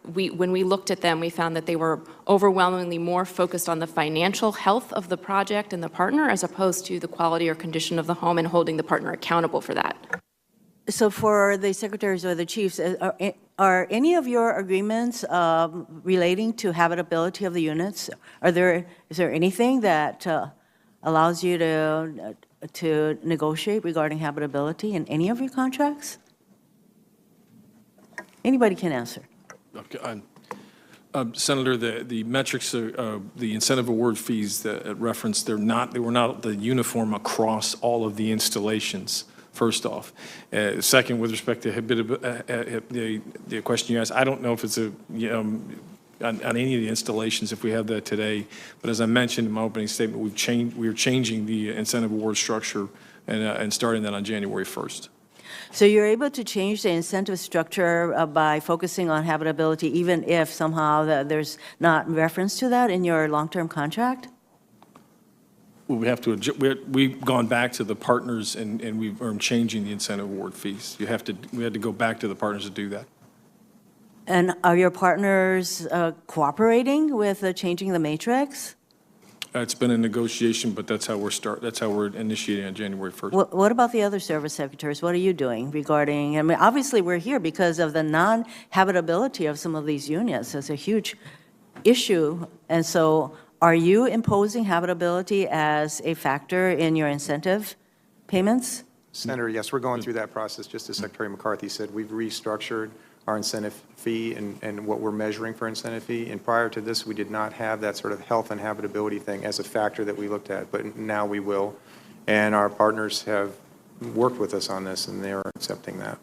Speaker 3: when we looked at them, we found that they were overwhelmingly more focused on the financial health of the project and the partner as opposed to the quality or condition of the home and holding the partner accountable for that.
Speaker 18: So for the secretaries or the chiefs, are any of your agreements relating to habitability of the units? Is there anything that allows you to negotiate regarding habitability in any of your contracts? Anybody can answer.
Speaker 4: Okay, Senator, the metrics, the incentive award fees that referenced, they were not the uniform across all of the installations. First off, second, with respect to the question you asked, I don't know if it's on any of the installations if we have that today. But as I mentioned in my opening statement, we are changing the incentive award structure and starting that on January 1st.
Speaker 18: So you're able to change the incentive structure by focusing on habitability, even if somehow there's not reference to that in your long-term contract?
Speaker 4: We have to. We've gone back to the partners and we're changing the incentive award fees. We had to go back to the partners to do that.
Speaker 18: And are your partners cooperating with changing the matrix?
Speaker 4: It's been a negotiation, but that's how we're initiating on January 1st.
Speaker 18: What about the other service secretaries? What are you doing regarding? I mean, obviously we're here because of the non-habitability of some of these units. It's a huge issue, and so. Are you imposing habitability as a factor in your incentive payments?
Speaker 5: Senator, yes, we're going through that process. Just as Secretary McCarthy said, we've restructured our incentive fee and what we're measuring for incentive fee. And prior to this, we did not have that sort of health and habitability thing as a factor that we looked at, but now we will. And our partners have worked with us on this, and they are accepting that.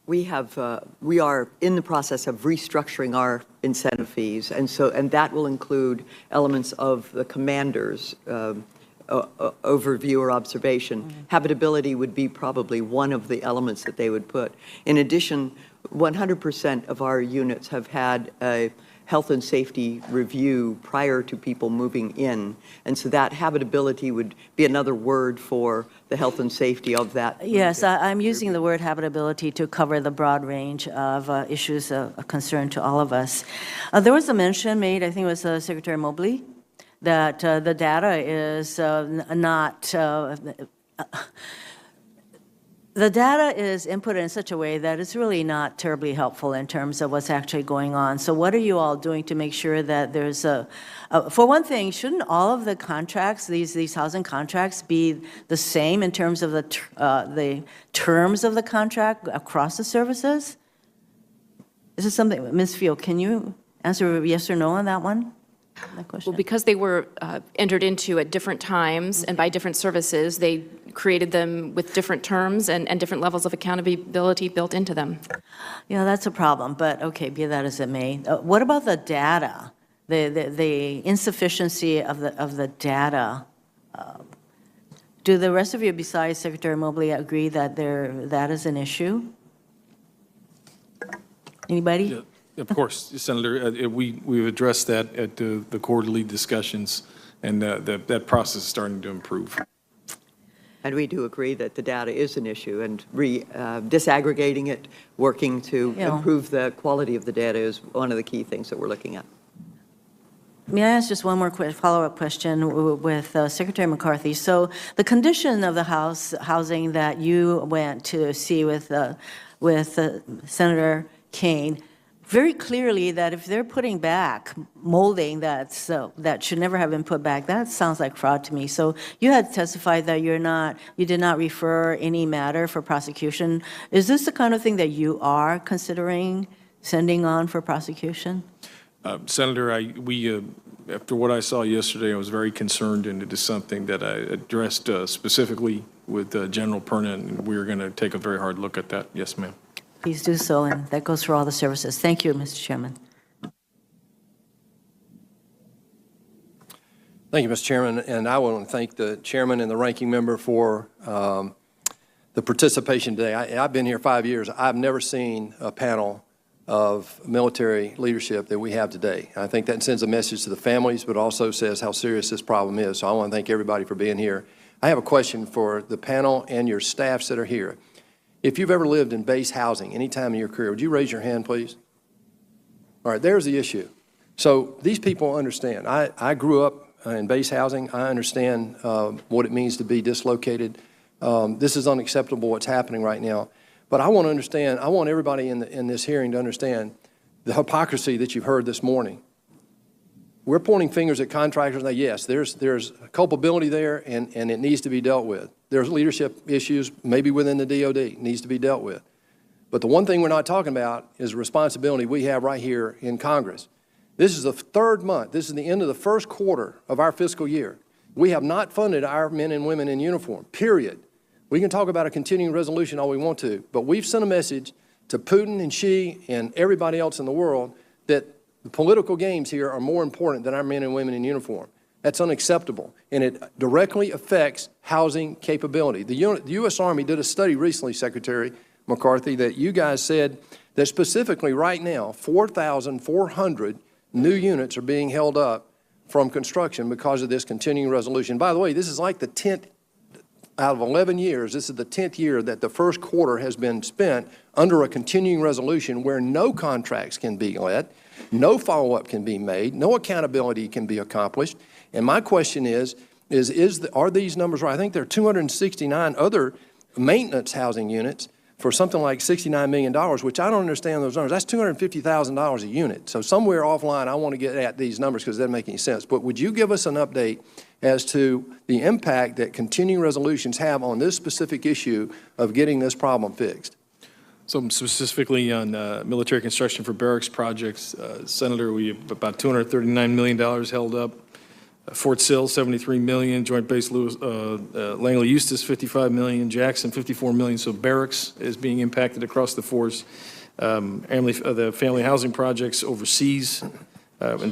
Speaker 6: We are in the process of restructuring our incentive fees, and that will include elements of the commanders' overview or observation, habitability would be probably one of the elements that they would put. In addition, 100% of our units have had a health and safety review prior to people moving in. And so that habitability would be another word for the health and safety of that.
Speaker 18: Yes, I'm using the word habitability to cover the broad range of issues of concern to all of us. There was a mention made, I think it was Secretary Mobley, that the data is the data is inputted in such a way that it's really not terribly helpful in terms of what's actually going on. So what are you all doing to make sure that there's for one thing, shouldn't all of the contracts, these housing contracts, be the same in terms of the terms of the contract across the services? Is this something, Ms. Field, can you answer yes or no on that one?
Speaker 3: Well, because they were entered into at different times and by different services, they created them with different terms and different levels of accountability built into them.
Speaker 18: Yeah, that's a problem, but okay, be that as it may. What about the data, the insufficiency of the data? Do the rest of you, besides Secretary Mobley, agree that that is an issue? Anybody?
Speaker 4: Yeah. Of course, Senator, we've addressed that at the quarterly discussions, and that process is starting to improve.
Speaker 6: And we do agree that the data is an issue, and disaggregating it, working to improve the quality of the data is one of the key things that we're looking at.
Speaker 18: May I ask just one more follow-up question with Secretary McCarthy? So the condition of the housing that you went to see with Senator Kaine, very clearly that if they're putting back molding that should never have been put back, that sounds like fraud to me. So you had testified that you did not refer any matter for prosecution. Is this the kind of thing that you are considering sending on for prosecution?
Speaker 4: Senator, after what I saw yesterday, I was very concerned, and it is something that I addressed specifically with General Perna, and we're going to take a very hard look at that. Yes, ma'am.
Speaker 18: Please do so, and that goes for all the services. Thank you, Mr. Chairman.
Speaker 19: Thank you, Mr. Chairman, and I want to thank the chairman and the ranking member for the participation today. I've been here 5 years. I've never seen a panel of military leadership that we have today. I think that sends a message to the families, but also says how serious this problem is. So I want to thank everybody for being here. I have a question for the panel and your staffs that are here. If you've ever lived in base housing any time in your career, would you raise your hand, please? All right, there's the issue. So these people understand. I grew up in base housing. I understand what it means to be dislocated. This is unacceptable what's happening right now. But I want to understand, I want everybody in this hearing to understand the hypocrisy that you've heard this morning. We're pointing fingers at contractors. Now, yes, there's culpability there, and it needs to be dealt with. There's leadership issues, maybe within the DOD, needs to be dealt with. But the one thing we're not talking about is the responsibility we have right here in Congress. This is the third month. This is the end of the first quarter of our fiscal year. We have not funded our men and women in uniform, period. We can talk about a continuing resolution all we want to, but we've sent a message to Putin and Xi and everybody else in the world that the political games here are more important than our men and women in uniform. That's unacceptable, and it directly affects housing capability. The U.S. Army did a study recently, Secretary McCarthy, that you guys said that specifically right now, 4,400 new units are being held up from construction because of this continuing resolution. By the way, this is like the 10th out of 11 years, this is the 10th year that the first quarter has been spent under a continuing resolution where no contracts can be let, no follow-up can be made, no accountability can be accomplished. And my question are these numbers right? I think there are 269 other maintenance housing units for something like $69 million, which I don't understand those numbers. That's $250,000 a unit. So somewhere offline, I want to get at these numbers because it doesn't make any sense. But would you give us an update as to the impact that continuing resolutions have on this specific issue of getting this problem fixed?
Speaker 4: So specifically on military construction for barracks projects, Senator, we have about $239 million held up. Fort Sill, $73 million. Joint Base Langley Eustis, $55 million. Jackson, $54 million. So barracks is being impacted across the force. The family housing projects overseas,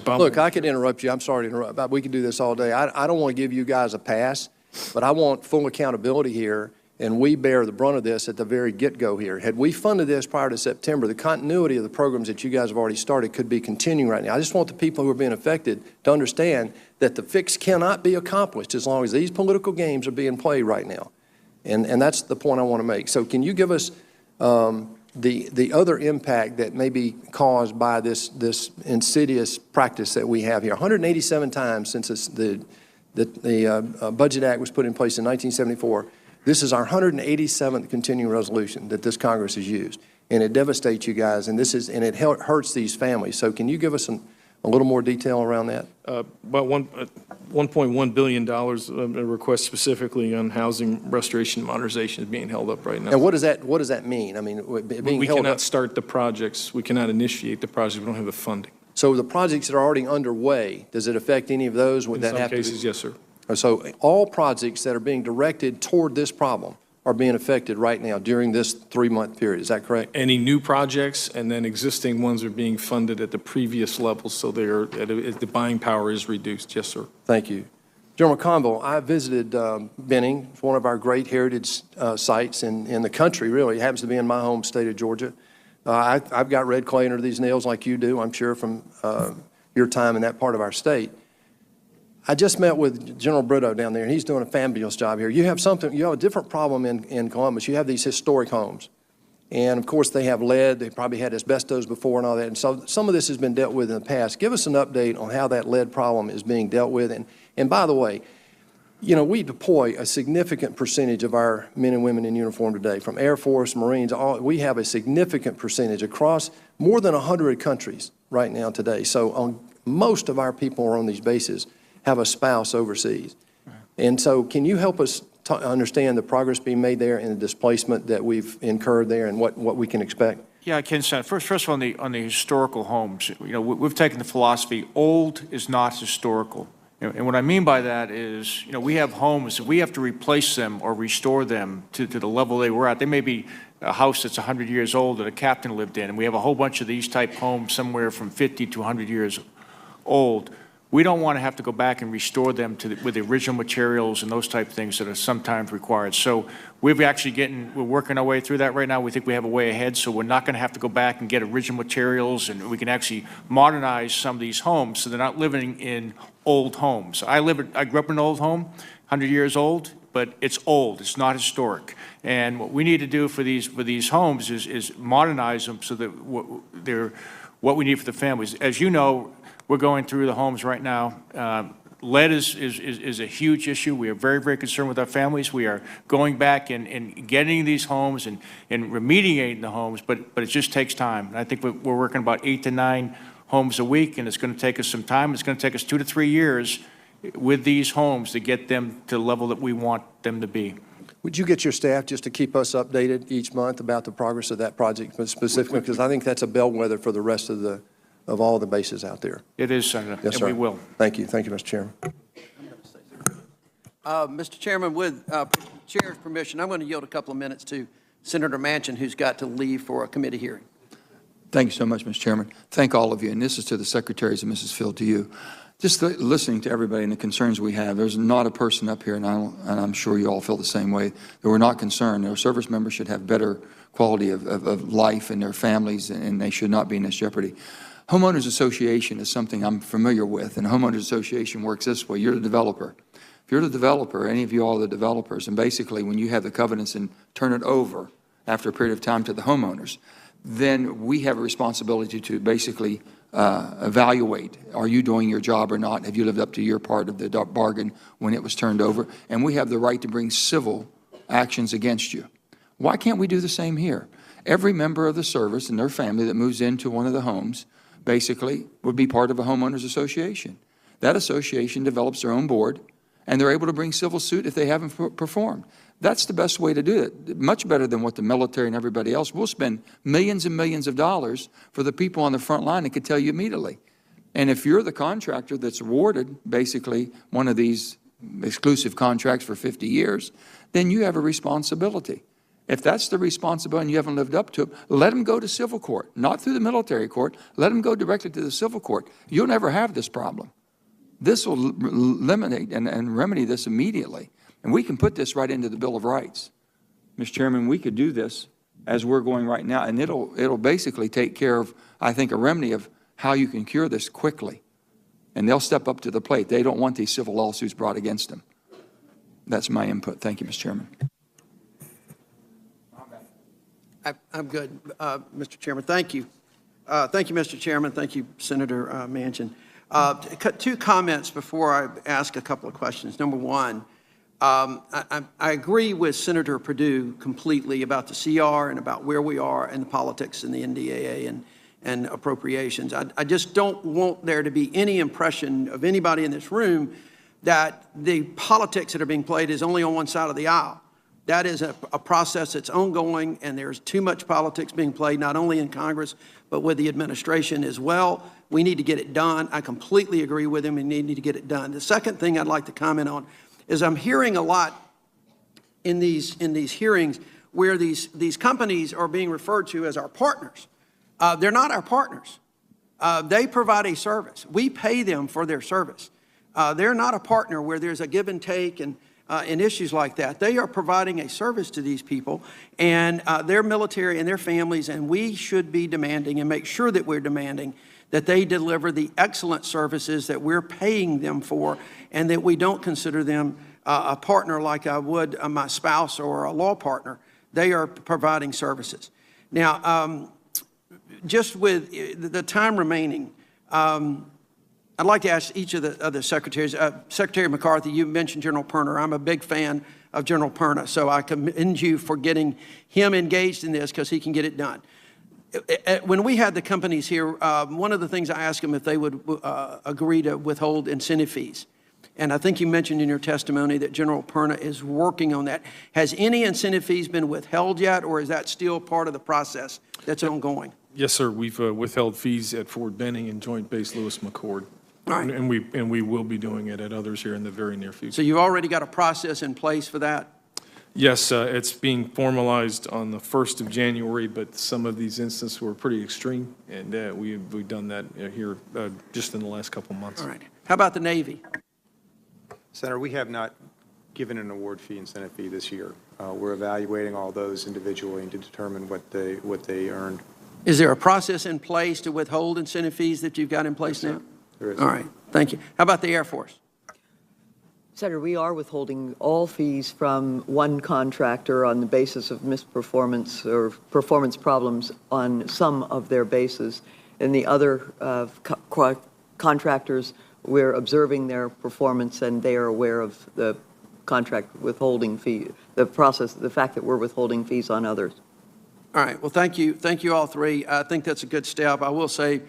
Speaker 19: Look, I could interrupt you. I'm sorry to interrupt, but we could do this all day. I don't want to give you guys a pass, but I want full accountability here, and we bear the brunt of this at the very get-go here. Had we funded this prior to September, the continuity of the programs that you guys have already started could be continuing right now. I just want the people who are being affected to understand that the fix cannot be accomplished as long as these political games are being played right now. And that's the point I want to make. So can you give us the other impact that may be caused by this insidious practice that we have here? 187 times since the Budget Act was put in place in 1974, this is our 187th continuing resolution that this Congress has used, and it devastates you guys, and it hurts these families. So can you give us a little more detail around that?
Speaker 4: About $1.1 billion, a request specifically on housing restoration and modernization is being held up right now.
Speaker 19: And what does that mean? I mean,
Speaker 4: we cannot start the projects. We cannot initiate the projects. We don't have the funding.
Speaker 19: So the projects that are already underway, does it affect any of those?
Speaker 4: In some cases, yes, sir.
Speaker 19: So all projects that are being directed toward this problem are being affected right now during this 3-month period. Is that correct?
Speaker 4: Any new projects and then existing ones are being funded at the previous level, so the buying power is reduced. Yes, sir.
Speaker 19: Thank you. General McConville, I visited Benning. It's one of our great heritage sites in the country, really. It happens to be in my home state of Georgia. I've got red clay under these nails like you do, I'm sure, from your time in that part of our state. I just met with General Brito down there, and he's doing a fabulous job here. You have a different problem in Columbus. You have these historic homes. And, of course, they have lead. They probably had asbestos before and all that. And so some of this has been dealt with in the past. Give us an update on how that lead problem is being dealt with. And by the way, you know, we deploy a significant percentage of our men and women in uniform today, from Air Force, Marines. We have a significant percentage across more than 100 countries right now today. So most of our people are on these bases have a spouse overseas. And so can you help us understand the progress being made there and the displacement that we've incurred there and what we can expect?
Speaker 7: Yeah, I can, Senator. First of all, on the historical homes, you know, we've taken the philosophy, old is not historical. And what I mean by that is, you know, we have homes, if we have to replace them or restore them to the level they were at, they may be a house that's 100 years old that a captain lived in, and we have a whole bunch of these type homes somewhere from 50 to 100 years old. We don't want to have to go back and restore them with the original materials and those type of things that are sometimes required. So we're working our way through that right now. We think we have a way ahead, so we're not going to have to go back and get original materials, and we can actually modernize some of these homes so they're not living in old homes. I grew up in an old home, 100 years old, but it's old. It's not historic. And what we need to do for these homes is modernize them so that they're what we need for the families. As you know, we're going through the homes right now. Lead is a huge issue. We are very, very concerned with our families. We are going back and getting these homes and remediating the homes, but it just takes time. And I think we're working about 8 to 9 homes a week, and it's going to take us some time. It's going to take us 2 to 3 years with these homes to get them to the level that we want them to be.
Speaker 19: Would you get your staff just to keep us updated each month about the progress of that project specifically? Because I think that's a bellwether for the rest of all the bases out there.
Speaker 7: It is, Senator,
Speaker 19: yes, sir.
Speaker 7: And we will.
Speaker 19: Thank you. Thank you, Mr. Chairman.
Speaker 20: Mr. Chairman, with Chair's permission, I'm going to yield a couple of minutes to Senator Manchin, who's got to leave for a committee hearing.
Speaker 21: Thank you so much, Mr. Chairman. Thank all of you, and this is to the secretaries and Mrs. Field, to you. Just listening to everybody and the concerns we have, there's not a person up here, and I'm sure you all feel the same way, that we're not concerned. Our service members should have better quality of life and their families, and they should not be in this jeopardy. Homeowners Association is something I'm familiar with, and Homeowners Association works this way. You're the developer. If you're the developer, any of you all are the developers, and basically when you have the covenants and turn it over after a period of time to the homeowners, then we have a responsibility to basically evaluate, are you doing your job or not? Have you lived up to your part of the bargain when it was turned over? And we have the right to bring civil actions against you. Why can't we do the same here? Every member of the service and their family that moves into one of the homes basically would be part of a homeowners association. That association develops their own board, and they're able to bring civil suit if they haven't performed. That's the best way to do it, much better than what the military and everybody else. We'll spend millions and millions of dollars for the people on the front line that could tell you immediately. And if you're the contractor that's awarded basically one of these exclusive contracts for 50 years, then you have a responsibility. If that's the responsibility and you haven't lived up to it, let them go to civil court, not through the military court. Let them go directly to the civil court. You'll never have this problem. This will eliminate and remedy this immediately. And we can put this right into the Bill of Rights. Mr. Chairman, we could do this as we're going right now, and it'll basically take care of, I think, a remedy of how you can cure this quickly. And they'll step up to the plate. They don't want these civil lawsuits brought against them. That's my input. Thank you, Mr. Chairman.
Speaker 20: I'm good, Mr. Chairman. Thank you. Thank you, Mr. Chairman. Thank you, Senator Manchin. Two comments before I ask a couple of questions. Number one, I agree with Senator Perdue completely about the CR and about where we are in the politics in the NDAA and appropriations. I just don't want there to be any impression of anybody in this room that the politics that are being played is only on one side of the aisle. That is a process that's ongoing, and there's too much politics being played, not only in Congress, but with the administration as well. We need to get it done. I completely agree with him. We need to get it done. The second thing I'd like to comment on is I'm hearing a lot in these hearings where these companies are being referred to as our partners. They're not our partners. They provide a service. We pay them for their service. They're not a partner where there's a give and take and issues like that. They are providing a service to these people and their military and their families, and we should be demanding and make sure that we're demanding that they deliver the excellent services that we're paying them for, and that we don't consider them a partner like I would my spouse or a law partner. They are providing services. Now, just with the time remaining, I'd like to ask each of the other secretaries. Secretary McCarthy, you mentioned General Perna. I'm a big fan of General Perna, so I commend you for getting him engaged in this because he can get it done. When we had the companies here, one of the things I asked them if they would agree to withhold incentive fees. And I think you mentioned in your testimony that General Perna is working on that. Has any incentive fees been withheld yet, or is that still part of the process that's ongoing?
Speaker 4: Yes, sir. We've withheld fees at Fort Benning and Joint Base Lewis McChord.
Speaker 20: All right.
Speaker 4: And we will be doing it at others here in the very near future.
Speaker 20: So you already got a process in place for that?
Speaker 4: Yes, it's being formalized on the 1st of January, but some of these instances were pretty extreme, and we've done that here just in the last couple months.
Speaker 20: All right. How about the Navy?
Speaker 5: Senator, we have not given an award fee, incentive fee this year. We're evaluating all those individually and to determine what they earned.
Speaker 20: Is there a process in place to withhold incentive fees that you've got in place now?
Speaker 5: There is.
Speaker 20: All right. Thank you. How about the Air Force?
Speaker 6: Senator, we are withholding all fees from one contractor on the basis of misperformance or performance problems on some of their bases. And the other contractors, we're observing their performance, and they are aware of the contract withholding fee, the process, the fact that we're withholding fees on others.
Speaker 20: All right. Well, thank you. Thank you all three. I think that's a good step. I will say,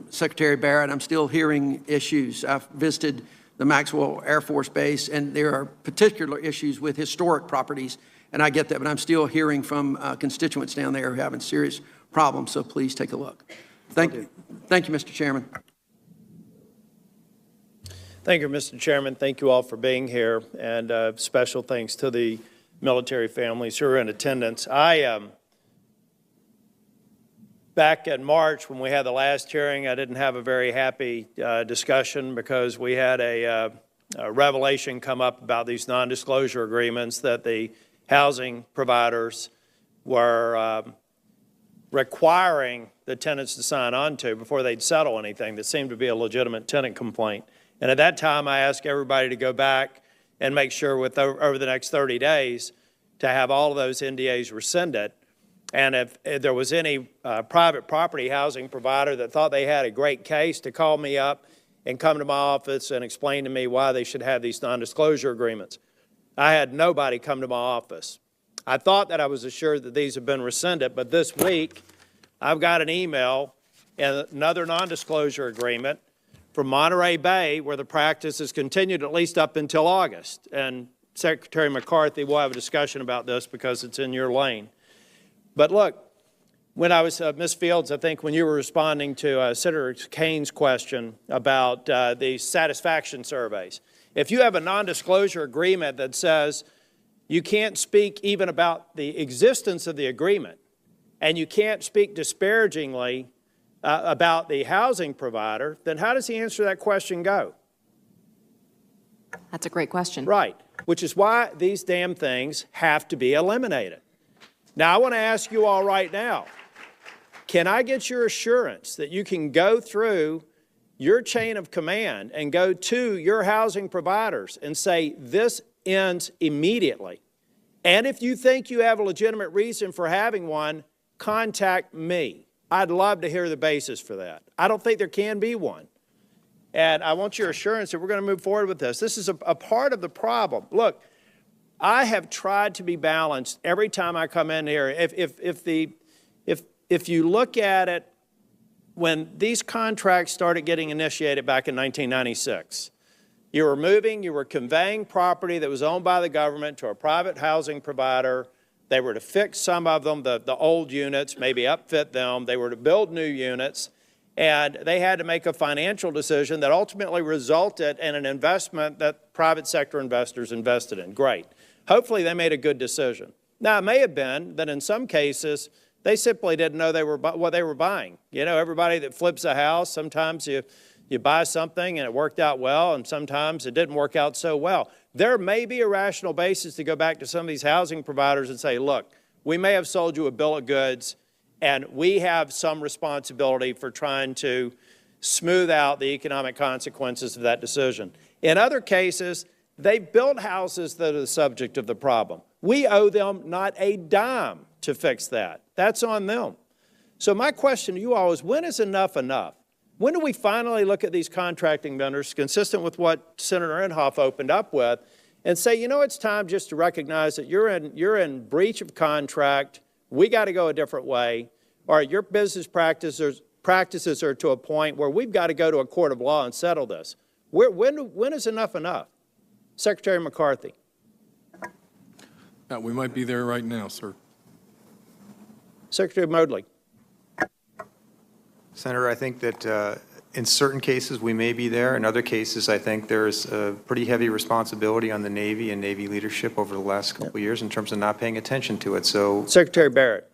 Speaker 20: Secretary Barrett, I'm still hearing issues. I've visited the Maxwell Air Force Base, and there are particular issues with historic properties, and I get that, but I'm still hearing from constituents down there who are having serious problems, so please take a look. Thank you, Mr. Chairman.
Speaker 13: Thank you, Mr. Chairman. Thank you all for being here, and special thanks to the military families who are in attendance. Back in March, when we had the last hearing, I didn't have a very happy discussion because we had a revelation come up about these non-disclosure agreements that the housing providers were requiring the tenants to sign on to before they'd settle anything that seemed to be a legitimate tenant complaint. And at that time, I asked everybody to go back and make sure over the next 30 days to have all of those NDAs rescinded. And if there was any private property housing provider that thought they had a great case, to call me up and come to my office and explain to me why they should have these non-disclosure agreements. I had nobody come to my office. I thought that I was assured that these have been rescinded, but this week I've got an email and another non-disclosure agreement from Monterey Bay where the practice has continued at least up until August. And Secretary McCarthy, we'll have a discussion about this because it's in your lane. But look, when I was, Ms. Fields, I think when you were responding to Senator Kane's question about the satisfaction surveys, if you have a non-disclosure agreement that says
Speaker 2: you can't speak even about the existence of the agreement, and you can't speak disparagingly about the housing provider, then how does the answer to that question go?
Speaker 3: That's a great question.
Speaker 2: Right, which is why these damn things have to be eliminated. Now, I want to ask you all right now, can I get your assurance that you can go through your chain of command and go to your housing providers and say, this ends immediately? And if you think you have a legitimate reason for having one, contact me. I'd love to hear the basis for that. I don't think there can be one. And I want your assurance that we're going to move forward with this. This is a part of the problem. Look, I have tried to be balanced every time I come in here. If you look at it, when these contracts started getting initiated back in 1996, you were conveying property that was owned by the government to a private housing provider. They were to fix some of them, the old units, maybe upfit them. They were to build new units. And they had to make a financial decision that ultimately resulted in an investment that private sector investors invested in. Great. Hopefully they made a good decision. Now, it may have been that in some cases, they simply didn't know what they were buying. You know, everybody that flips a house, sometimes you buy something and it worked out well, and sometimes it didn't work out so well. There may be a rational basis to go back to some of these housing providers and say, look, we may have sold you a bill of goods, and we have some responsibility for trying to smooth out the economic consequences of that decision. In other cases, they built houses that are the subject of the problem. We owe them not a dime to fix that. That's on them. So my question to you all is, when is enough enough? When do we finally look at these contracting vendors, consistent with what Senator Inhofe opened up with, and say, you know, it's time just to recognize that you're in breach of contract. We got to go a different way. All right, your business practices are to a point where we've got to go to a court of law and settle this. When is enough enough? Secretary McCarthy.
Speaker 4: We might be there right now, sir.
Speaker 2: Secretary Moodley.
Speaker 5: Senator, I think that in certain cases we may be there. In other cases, I think there's a pretty heavy responsibility on the Navy and Navy leadership over the last couple of years in terms of not paying attention to it. So,
Speaker 2: Secretary Barrett.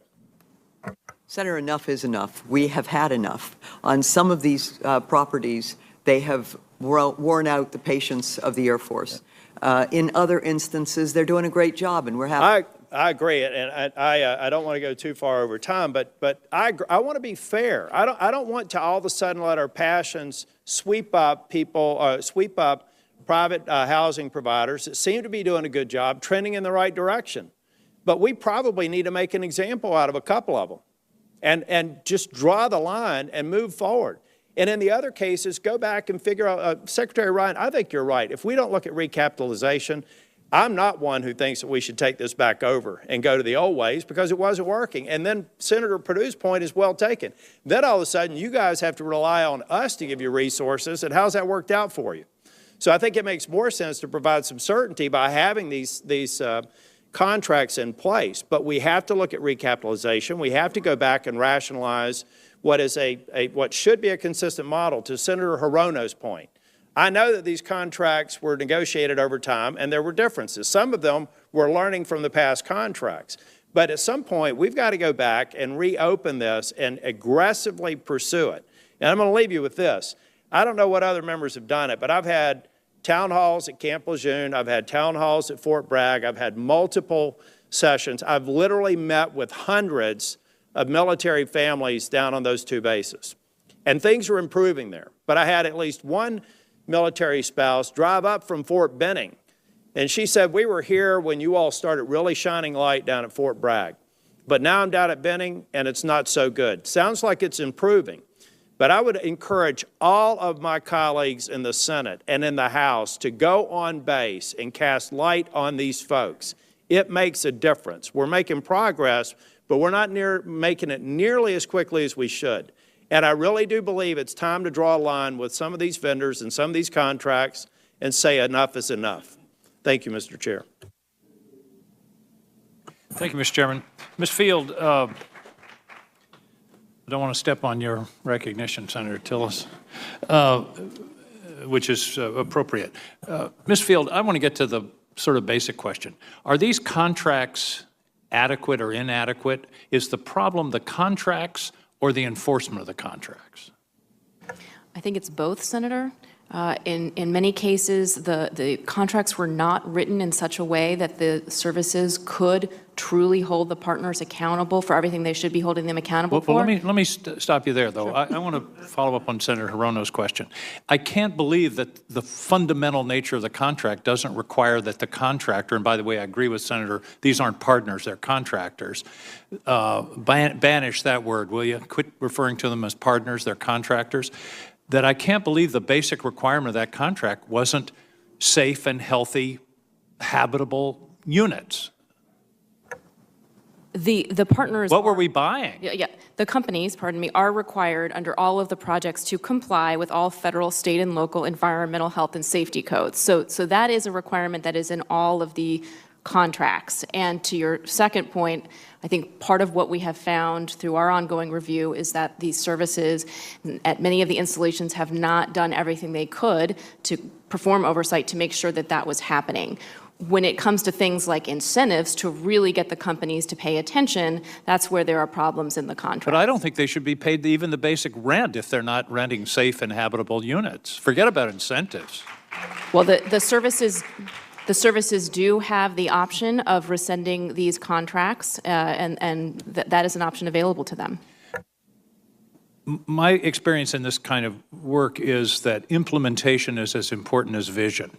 Speaker 6: Senator, enough is enough. We have had enough. On some of these properties, they have worn out the patience of the Air Force. In other instances, they're doing a great job, and we're happy.
Speaker 2: I agree, and I don't want to go too far over time, but I want to be fair. I don't want to all of a sudden let our passions sweep up private housing providers that seem to be doing a good job, trending in the right direction. But we probably need to make an example out of a couple of them, and just draw the line and move forward. And in the other cases, go back and figure out, Secretary Ryan, I think you're right. If we don't look at recapitalization, I'm not one who thinks that we should take this back over and go to the old ways because it wasn't working. And then Senator Perdue's point is well taken. Then all of a sudden, you guys have to rely on us to give you resources, and how's that worked out for you? So I think it makes more sense to provide some certainty by having these contracts in place. But we have to look at recapitalization. We have to go back and rationalize what is what should be a consistent model. To Senator Hirono's point, I know that these contracts were negotiated over time, and there were differences. Some of them were learning from the past contracts. But at some point, we've got to go back and reopen this and aggressively pursue it. And I'm going to leave you with this. I don't know what other members have done it, but I've had town halls at Camp Lejeune. I've had town halls at Fort Bragg. I've had multiple sessions. I've literally met with hundreds of military families down on those two bases. And things were improving there. But I had at least one military spouse drive up from Fort Benning, and she said, we were here when you all started really shining light down at Fort Bragg. But now I'm down at Benning, and it's not so good. Sounds like it's improving. But I would encourage all of my colleagues in the Senate and in the House to go on base and cast light on these folks. It makes a difference. We're making progress, but we're not making it nearly as quickly as we should. And I really do believe it's time to draw a line with some of these vendors and some of these contracts and say enough is enough. Thank you, Mr. Chair.
Speaker 22: Thank you, Mr. Chairman. Ms. Field, I don't want to step on your recognition, Senator Tillis, which is appropriate. Ms. Field, I want to get to the sort of basic question. Are these contracts adequate or inadequate? Is the problem the contracts or the enforcement of the contracts?
Speaker 3: I think it's both, Senator. In many cases, the contracts were not written in such a way that the services could truly hold the partners accountable for everything they should be holding them accountable for.
Speaker 22: Well, let me stop you there, though. Sure. I want to follow up on Senator Hirono's question. I can't believe that the fundamental nature of the contract doesn't require that the contractor, and by the way, I agree with Senator, these aren't partners, they're contractors. Banish that word, will you? Quit referring to them as partners, they're contractors. That I can't believe the basic requirement of that contract wasn't safe and healthy, habitable units.
Speaker 3: The partners.
Speaker 22: What were we buying?
Speaker 3: Yeah, the companies, pardon me, are required under all of the projects to comply with all federal, state, and local environmental health and safety codes. So that is a requirement that is in all of the contracts. And to your second point, I think part of what we have found through our ongoing review is that these services at many of the installations have not done everything they could to perform oversight to make sure that that was happening. When it comes to things like incentives to really get the companies to pay attention, that's where there are problems in the contract.
Speaker 22: But I don't think they should be paid even the basic rent if they're not renting safe and habitable units. Forget about incentives.
Speaker 3: Well, the services do have the option of rescinding these contracts, and that is an option available to them.
Speaker 22: My experience in this kind of work is that implementation is as important as vision.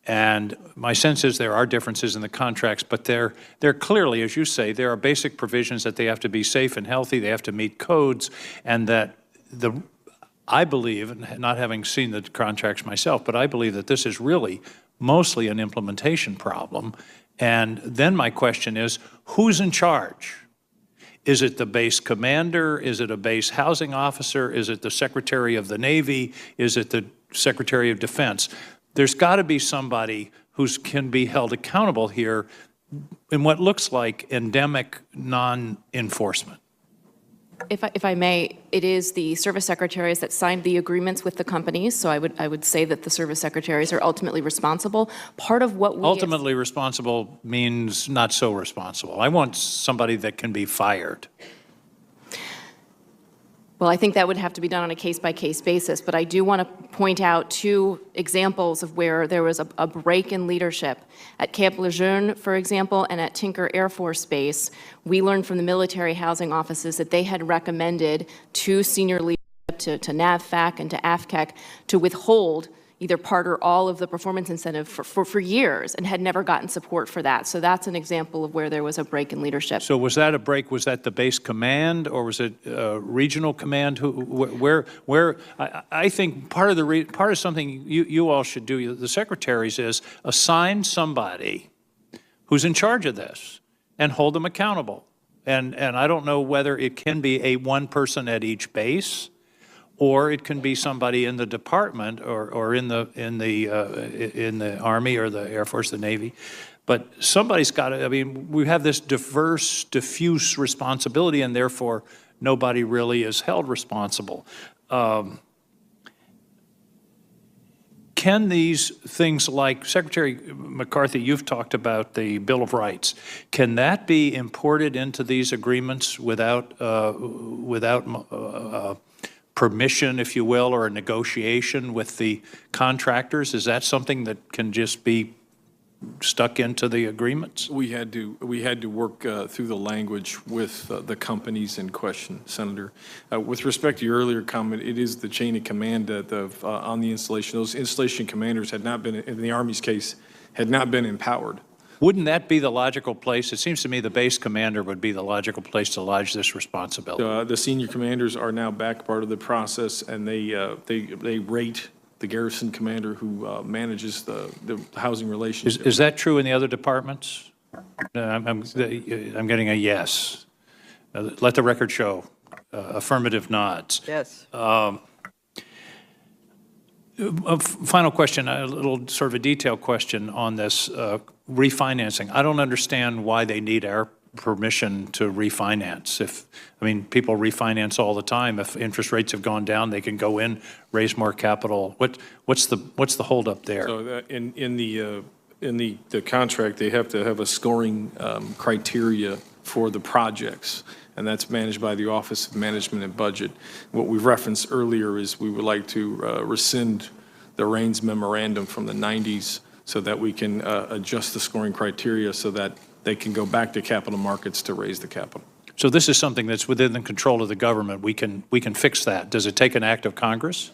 Speaker 22: And my sense is there are differences in the contracts, but they're clearly, as you say, there are basic provisions that they have to be safe and healthy, they have to meet codes, and that I believe, not having seen the contracts myself, but I believe that this is really mostly an implementation problem. And then my question is, who's in charge? Is it the base commander? Is it a base housing officer? Is it the Secretary of the Navy? Is it the Secretary of Defense? There's got to be somebody who can be held accountable here in what looks like endemic non-enforcement.
Speaker 3: If I may, it is the service secretaries that signed the agreements with the companies, so I would say that the service secretaries are ultimately responsible. Part of what we
Speaker 22: ultimately responsible means not so responsible. I want somebody that can be fired.
Speaker 3: Well, I think that would have to be done on a case-by-case basis, but I do want to point out two examples of where there was a break in leadership. At Camp Lejeune, for example, and at Tinker Air Force Base, we learned from the military housing offices that they had recommended to senior leadership, to NAVFAC and to AFCEC, to withhold either part or all of the performance incentive for years and had never gotten support for that. So that's an example of where there was a break in leadership.
Speaker 22: So was that a break? Was that the base command or was it regional command? I think part of something you all should do, the secretaries, is assign somebody who's in charge of this and hold them accountable. And I don't know whether it can be a one person at each base, or it can be somebody in the department or in the Army or the Air Force, the Navy. But somebody's got to, I mean, we have this diverse, diffuse responsibility, and therefore nobody really is held responsible. Can these things like, Secretary McCarthy, you've talked about the Bill of Rights, can that be imported into these agreements without permission, if you will, or a negotiation with the contractors? Is that something that can just be stuck into the agreements?
Speaker 8: We had to work through the language with the companies in question, Senator. With respect to your earlier comment, it is the chain of command on the installation. Those installation commanders had not been, in the Army's case, had not been empowered.
Speaker 22: Wouldn't that be the logical place? It seems to me the base commander would be the logical place to lodge this responsibility.
Speaker 8: The senior commanders are now back part of the process, and they rate the garrison commander who manages the housing relations.
Speaker 22: Is that true in the other departments? I'm getting a yes. Let the record show. Affirmative nods.
Speaker 6: Yes.
Speaker 22: A final question, a little sort of a detailed question on this refinancing. I don't understand why they need our permission to refinance. I mean, people refinance all the time. If interest rates have gone down, they can go in, raise more capital. What's the holdup there?
Speaker 8: So in the in the contract, they have to have a scoring criteria for the projects, and that's managed by the Office of Management and Budget. What we referenced earlier is we would like to rescind the Raines memorandum from the 90s so that we can adjust the scoring criteria so that they can go back to capital markets to raise the capital.
Speaker 22: So this is something that's within the control of the government. We can fix that. Does it take an act of Congress?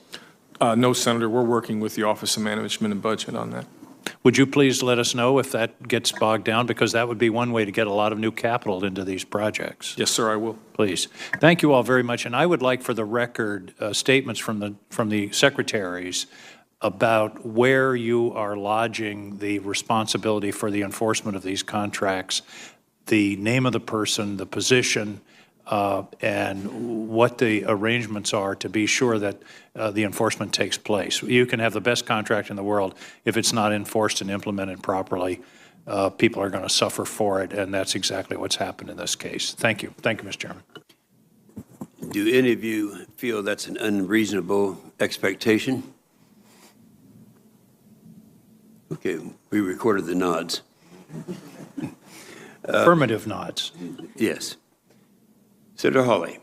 Speaker 8: No, Senator, we're working with the Office of Management and Budget on that.
Speaker 22: Would you please let us know if that gets bogged down? Because that would be one way to get a lot of new capital into these projects.
Speaker 8: Yes, sir, I will.
Speaker 22: Please. Thank you all very much. And I would like for the record statements from the secretaries about where you are lodging the responsibility for the enforcement of these contracts, the name of the person, the position, and what the arrangements are to be sure that the enforcement takes place. You can have the best contract in the world. If it's not enforced and implemented properly, people are going to suffer for it, and that's exactly what's happened in this case. Thank you. Thank you, Mr. Chairman.
Speaker 1: Do any of you feel that's an unreasonable expectation? Okay, we recorded the nods.
Speaker 22: Affirmative nods.
Speaker 1: Yes. Senator Hawley.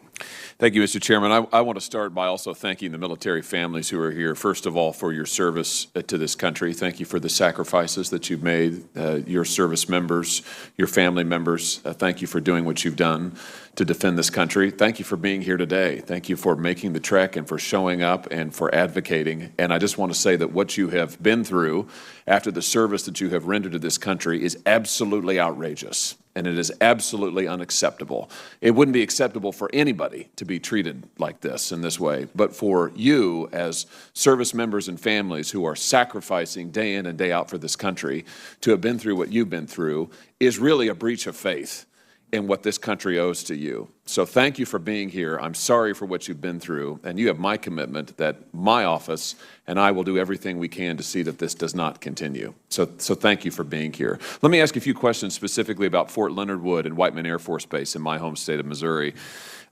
Speaker 9: Thank you, Mr. Chairman. I want to start by also thanking the military families who are here, first of all, for your service to this country. Thank you for the sacrifices that you've made, your service members, your family members. Thank you for doing what you've done to defend this country. Thank you for being here today. Thank you for making the trek and for showing up and for advocating. And I just want to say that what you have been through after the service that you have rendered to this country is absolutely outrageous. And it is absolutely unacceptable. It wouldn't be acceptable for anybody to be treated like this in this way. But for you as service members and families who are sacrificing day in and day out for this country to have been through what you've been through is really a breach of faith in what this country owes to you. So thank you for being here. I'm sorry for what you've been through, and you have my commitment that my office and I will do everything we can to see that this does not continue. So thank you for being here. Let me ask you a few questions specifically about Fort Leonard Wood and Whiteman Air Force Base in my home state of Missouri.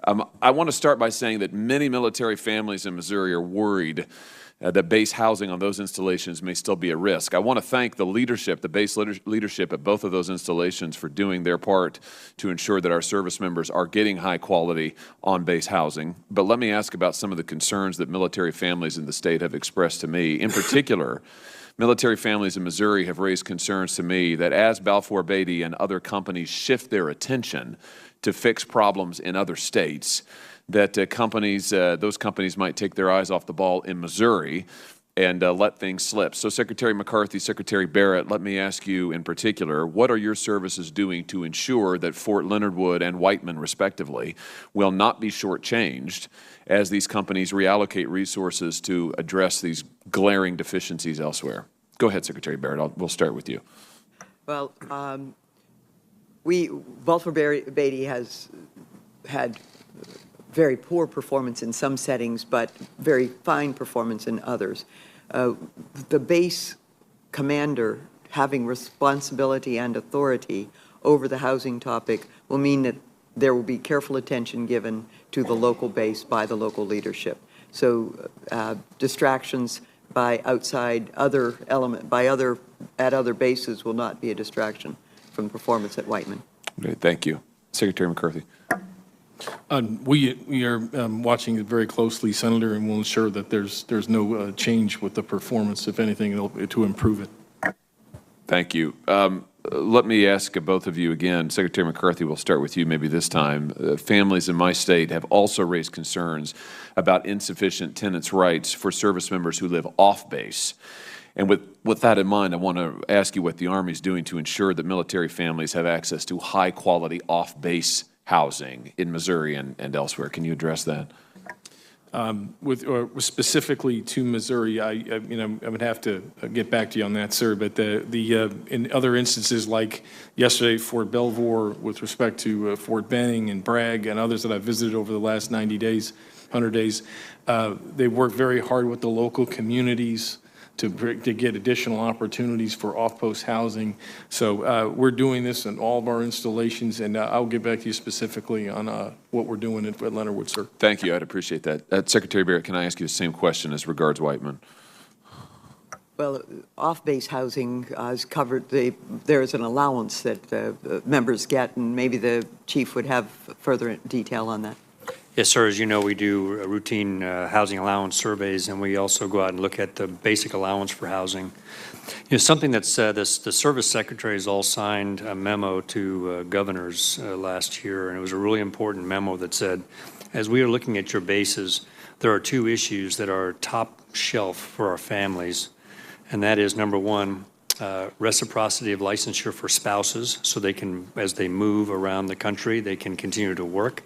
Speaker 9: I want to start by saying that many military families in Missouri are worried that base housing on those installations may still be a risk. I want to thank the leadership, the base leadership at both of those installations for doing their part to ensure that our service members are getting high quality on-base housing. But let me ask about some of the concerns that military families in the state have expressed to me. In particular, military families in Missouri have raised concerns to me that as Balfour Beatty and other companies shift their attention to fix problems in other states, that those companies might take their eyes off the ball in Missouri and let things slip. So Secretary McCarthy, Secretary Barrett, let me ask you in particular, what are your services doing to ensure that Fort Leonard Wood and Whiteman, respectively, will not be shortchanged as these companies reallocate resources to address these glaring deficiencies elsewhere? Go ahead, Secretary Barrett. We'll start with you.
Speaker 6: Well, Balfour Beatty has had very poor performance in some settings, but very fine performance in others. The base commander having responsibility and authority over the housing topic will mean that there will be careful attention given to the local base by the local leadership. So distractions by outside other at other bases will not be a distraction from performance at Whiteman.
Speaker 9: Okay, thank you. Secretary McCarthy.
Speaker 8: We are watching it very closely, Senator, and we'll ensure that there's no change with the performance. If anything, to improve it.
Speaker 9: Thank you. Let me ask both of you again. Secretary McCarthy, we'll start with you maybe this time. Families in my state have also raised concerns about insufficient tenants' rights for service members who live off base. And with that in mind, I want to ask you what the Army is doing to ensure that military families have access to high-quality off-base housing in Missouri and elsewhere. Can you address that?
Speaker 8: With specifically to Missouri, I would have to get back to you on that, sir. But in other instances, like yesterday, Fort Belvoir, with respect to Fort Benning and Bragg and others that I've visited over the last 90 days, 100 days, they work very hard with the local communities to get additional opportunities for off-post housing. So we're doing this in all of our installations, and I'll get back to you specifically on what we're doing at Leonard Wood, sir.
Speaker 9: Thank you. I'd appreciate that. Secretary Barrett, can I ask you the same question as regards Whiteman?
Speaker 6: Well, off-base housing is covered, there is an allowance that members get, and maybe the chief would have further detail on that.
Speaker 11: Yes, sir. As you know, we do routine housing allowance surveys, and we also go out and look at the basic allowance for housing. You know, something that's the service secretaries all signed a memo to governors last year, and it was a really important memo that said, as we are looking at your bases, there are two issues that are top shelf for our families, and that is, number one, reciprocity of licensure for spouses, so they can, as they move around the country, they can continue to work.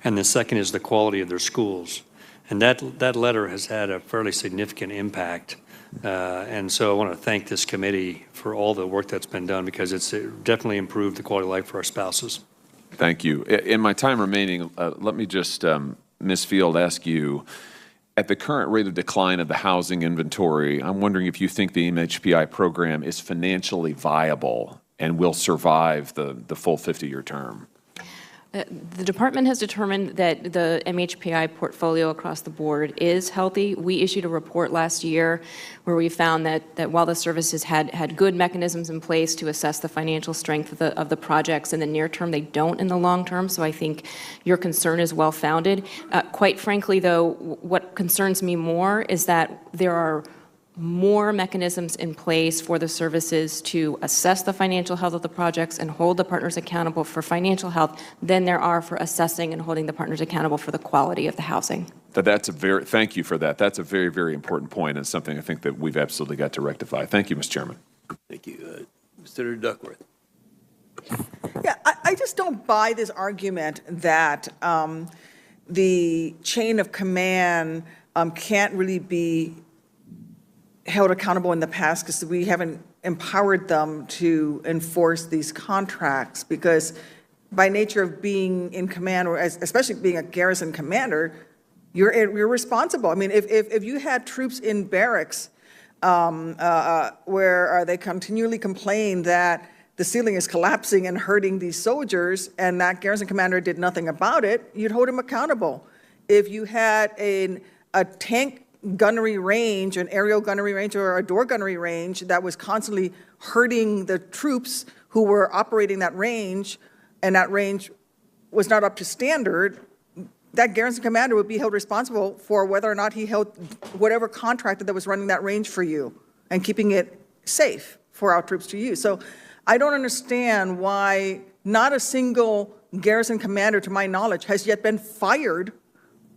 Speaker 11: And the second is the quality of their schools. And that letter has had a fairly significant impact. And so I want to thank this committee for all the work that's been done, because it's definitely improved the quality of life for our spouses.
Speaker 9: Thank you. In my time remaining, let me just, Ms. Field, ask you, at the current rate of decline of the housing inventory, I'm wondering if you think the MHPI program is financially viable and will survive the full 50-year term.
Speaker 3: The department has determined that the MHPI portfolio across the board is healthy. We issued a report last year where we found that while the services had good mechanisms in place to assess the financial strength of the projects in the near term, they don't in the long term. So I think your concern is well-founded. Quite frankly, though, what concerns me more is that there are more mechanisms in place for the services to assess the financial health of the projects and hold the partners accountable for financial health than there are for assessing and holding the partners accountable for the quality of the housing.
Speaker 9: Thank you for that. That's a very, very important point, and something I think that we've absolutely got to rectify. Thank you, Mr. Chairman.
Speaker 1: Thank you. Senator Duckworth.
Speaker 10: Yeah, I just don't buy this argument that the chain of command can't really be held accountable in the past because we haven't empowered them to enforce these contracts, because by nature of being in command, or especially being a garrison commander, you're responsible. I mean, if you had troops in barracks where they continually complain that the ceiling is collapsing and hurting these soldiers, and that garrison commander did nothing about it, you'd hold him accountable. If you had a tank gunnery range, an aerial gunnery range, or a door gunnery range that was constantly hurting the troops who were operating that range, and that range was not up to standard, that garrison commander would be held responsible for whether or not he held whatever contractor that was running that range for you and keeping it safe for our troops to use. So I don't understand why not a single garrison commander, to my knowledge, has yet been fired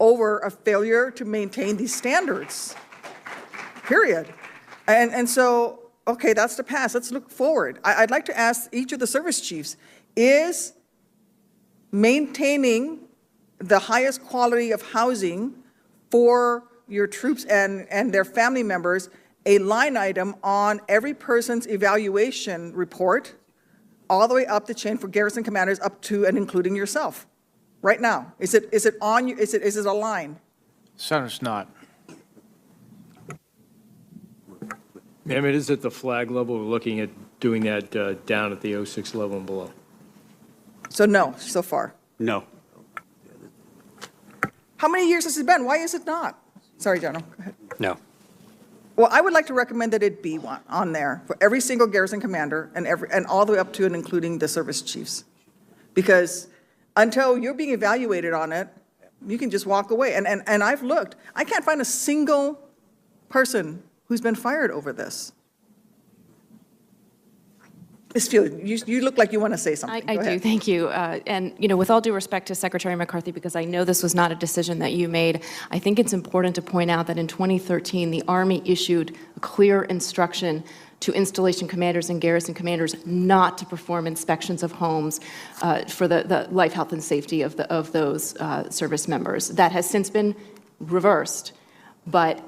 Speaker 10: over a failure to maintain these standards, period. And so, okay, that's the past. Let's look forward. I'd like to ask each of the service chiefs, is maintaining the highest quality of housing for your troops and their family members a line item on every person's evaluation report, all the way up the chain for garrison commanders, up to and including yourself? Right now, is it on you? Is it a line?
Speaker 7: Senator, it's not.
Speaker 13: Ma'am, it is at the flag level. We're looking at doing that down at the 06 level and below.
Speaker 10: So no, so far.
Speaker 12: No.
Speaker 10: How many years has it been? Why is it not? Sorry, General. Go ahead.
Speaker 11: No.
Speaker 10: Well, I would like to recommend that it be one on there for every single garrison commander and all the way up to and including the service chiefs, because until you're being evaluated on it, you can just walk away. And I've looked. I can't find a single person who's been fired over this. Ms. Field, you look like you want to say something.
Speaker 3: I do, thank you. And, you know, with all due respect to Secretary McCarthy, because I know this was not a decision that you made, I think it's important to point out that in 2013, the Army issued a clear instruction to installation commanders and garrison commanders not to perform inspections of homes for the life, health, and safety of those service members. That has since been reversed, but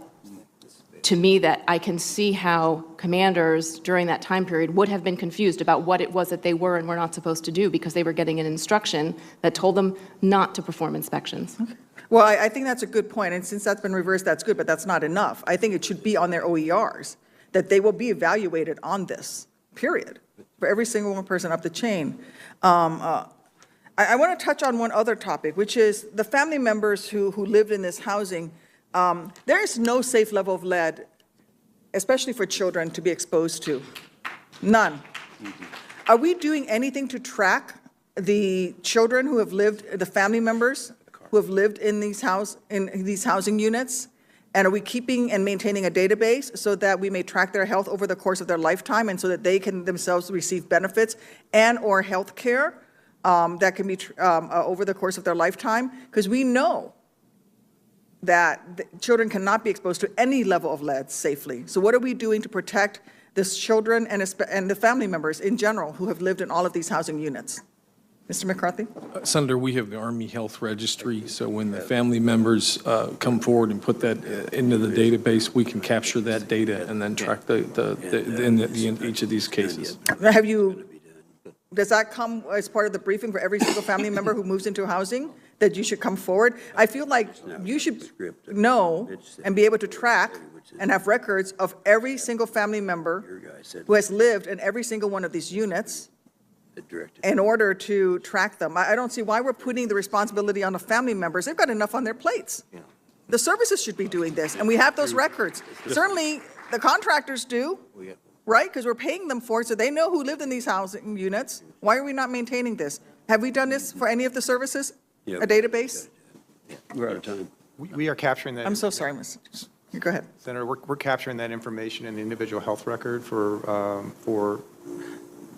Speaker 3: to me, that I can see how commanders during that time period would have been confused about what it was that they were and were not supposed to do, because they were getting an instruction that told them not to perform inspections.
Speaker 10: Okay. Well, I think that's a good point, and since that's been reversed, that's good, but that's not enough. I think it should be on their OERs, that they will be evaluated on this, period, for every single one person up the chain. I want to touch on one other topic, which is the family members who lived in this housing. There is no safe level of lead especially for children, to be exposed to? None. Are we doing anything to track the children who have lived, the family members who have lived in these housing units? And are we keeping and maintaining a database so that we may track their health over the course of their lifetime and so that they can themselves receive benefits and or health care that can be over the course of their lifetime? Because we know that children cannot be exposed to any level of lead safely. So what are we doing to protect the children and the family members in general who have lived in all of these housing units? Mr. McCarthy?
Speaker 8: Senator, we have the Army Health Registry, so when the family members come forward and put that into the database, we can capture that data and then track in each of these cases.
Speaker 10: Does that come as part of the briefing for every single family member who moves into housing, that you should come forward? I feel like you should know and be able to track and have records of every single family member who has lived in every single one of these units in order to track them. I don't see why we're putting the responsibility on the family members. They've got enough on their plates. The services should be doing this, and we have those records. Certainly, the contractors do, right? Because we're paying them for it, so they know who lived in these housing units. Why are we not maintaining this? Have we done this for any of the services? A database?
Speaker 1: We're out of time.
Speaker 5: We are capturing that.
Speaker 10: I'm so sorry, go ahead.
Speaker 5: Senator, we're capturing that information in the individual health record for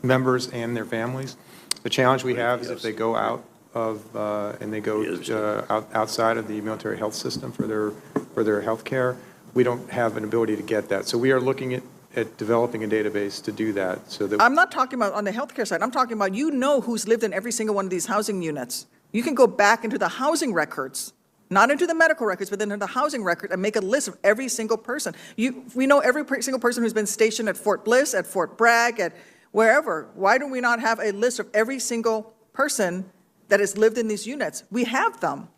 Speaker 5: members and their families. The challenge we have is if they go out of and they go outside of the military health system for their health care, we don't have an ability to get that. So we are looking at developing a database to do that. So that
Speaker 10: I'm not talking about on the healthcare side. I'm talking about who's lived in every single one of these housing units. You can go back into the housing records, not into the medical records, but into the housing record and make a list of every single person. We know every single person who's been stationed at Fort Bliss, at Fort Bragg, at wherever. Why do we not have a list of every single person that has lived in these units? We have them.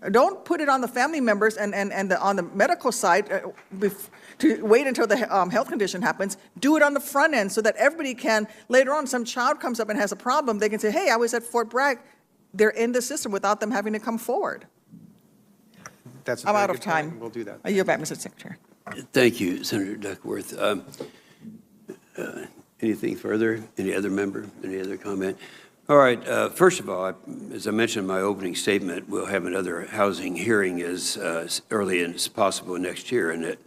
Speaker 10: Don't put it on the family members and on the medical side to wait until the health condition happens. Do it on the front end so that everybody can, later on, some child comes up and has a problem, they can say, hey, I was at Fort Bragg. They're in the system without them having to come forward. I'm out of time.
Speaker 5: We'll do that.
Speaker 10: I yield back, Mr. Secretary.
Speaker 1: Thank you, Senator Duckworth. Anything further? Any other member? Any other comment? All right. First of all, as I mentioned in my opening statement, we'll have another housing hearing as early as possible next year. And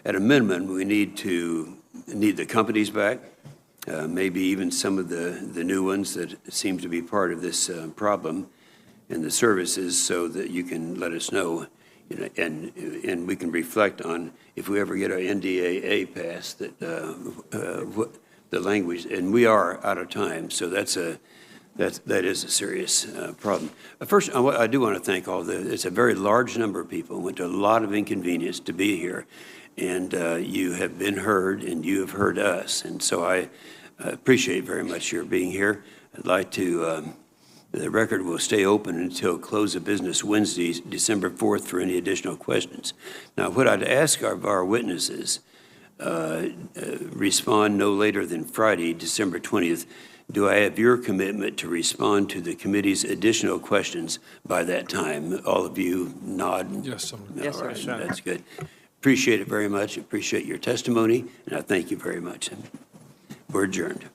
Speaker 1: at a minimum, we need the companies back, maybe even some of the new ones that seem to be part of this problem, and the services, so that you can let us know, and we can reflect on if we ever get our NDAA passed, that the language, and we are out of time, so that is a serious problem. First, I do want to thank it's a very large number of people, went to a lot of inconvenience to be here, and you have been heard, and you have heard us, and so I appreciate very much your being here. I'd like to, the record will stay open until close of business Wednesday, December 4th, for any additional questions. Now, what I'd ask of our witnesses, respond no later than Friday, December 20th. Do I have your commitment to respond to the committee's additional questions by that time? All of you nod?
Speaker 8: Yes, Senator.
Speaker 10: Yes, sir.
Speaker 1: All right, that's good. Appreciate it very much. Appreciate your testimony, and I thank you very much. We're adjourned.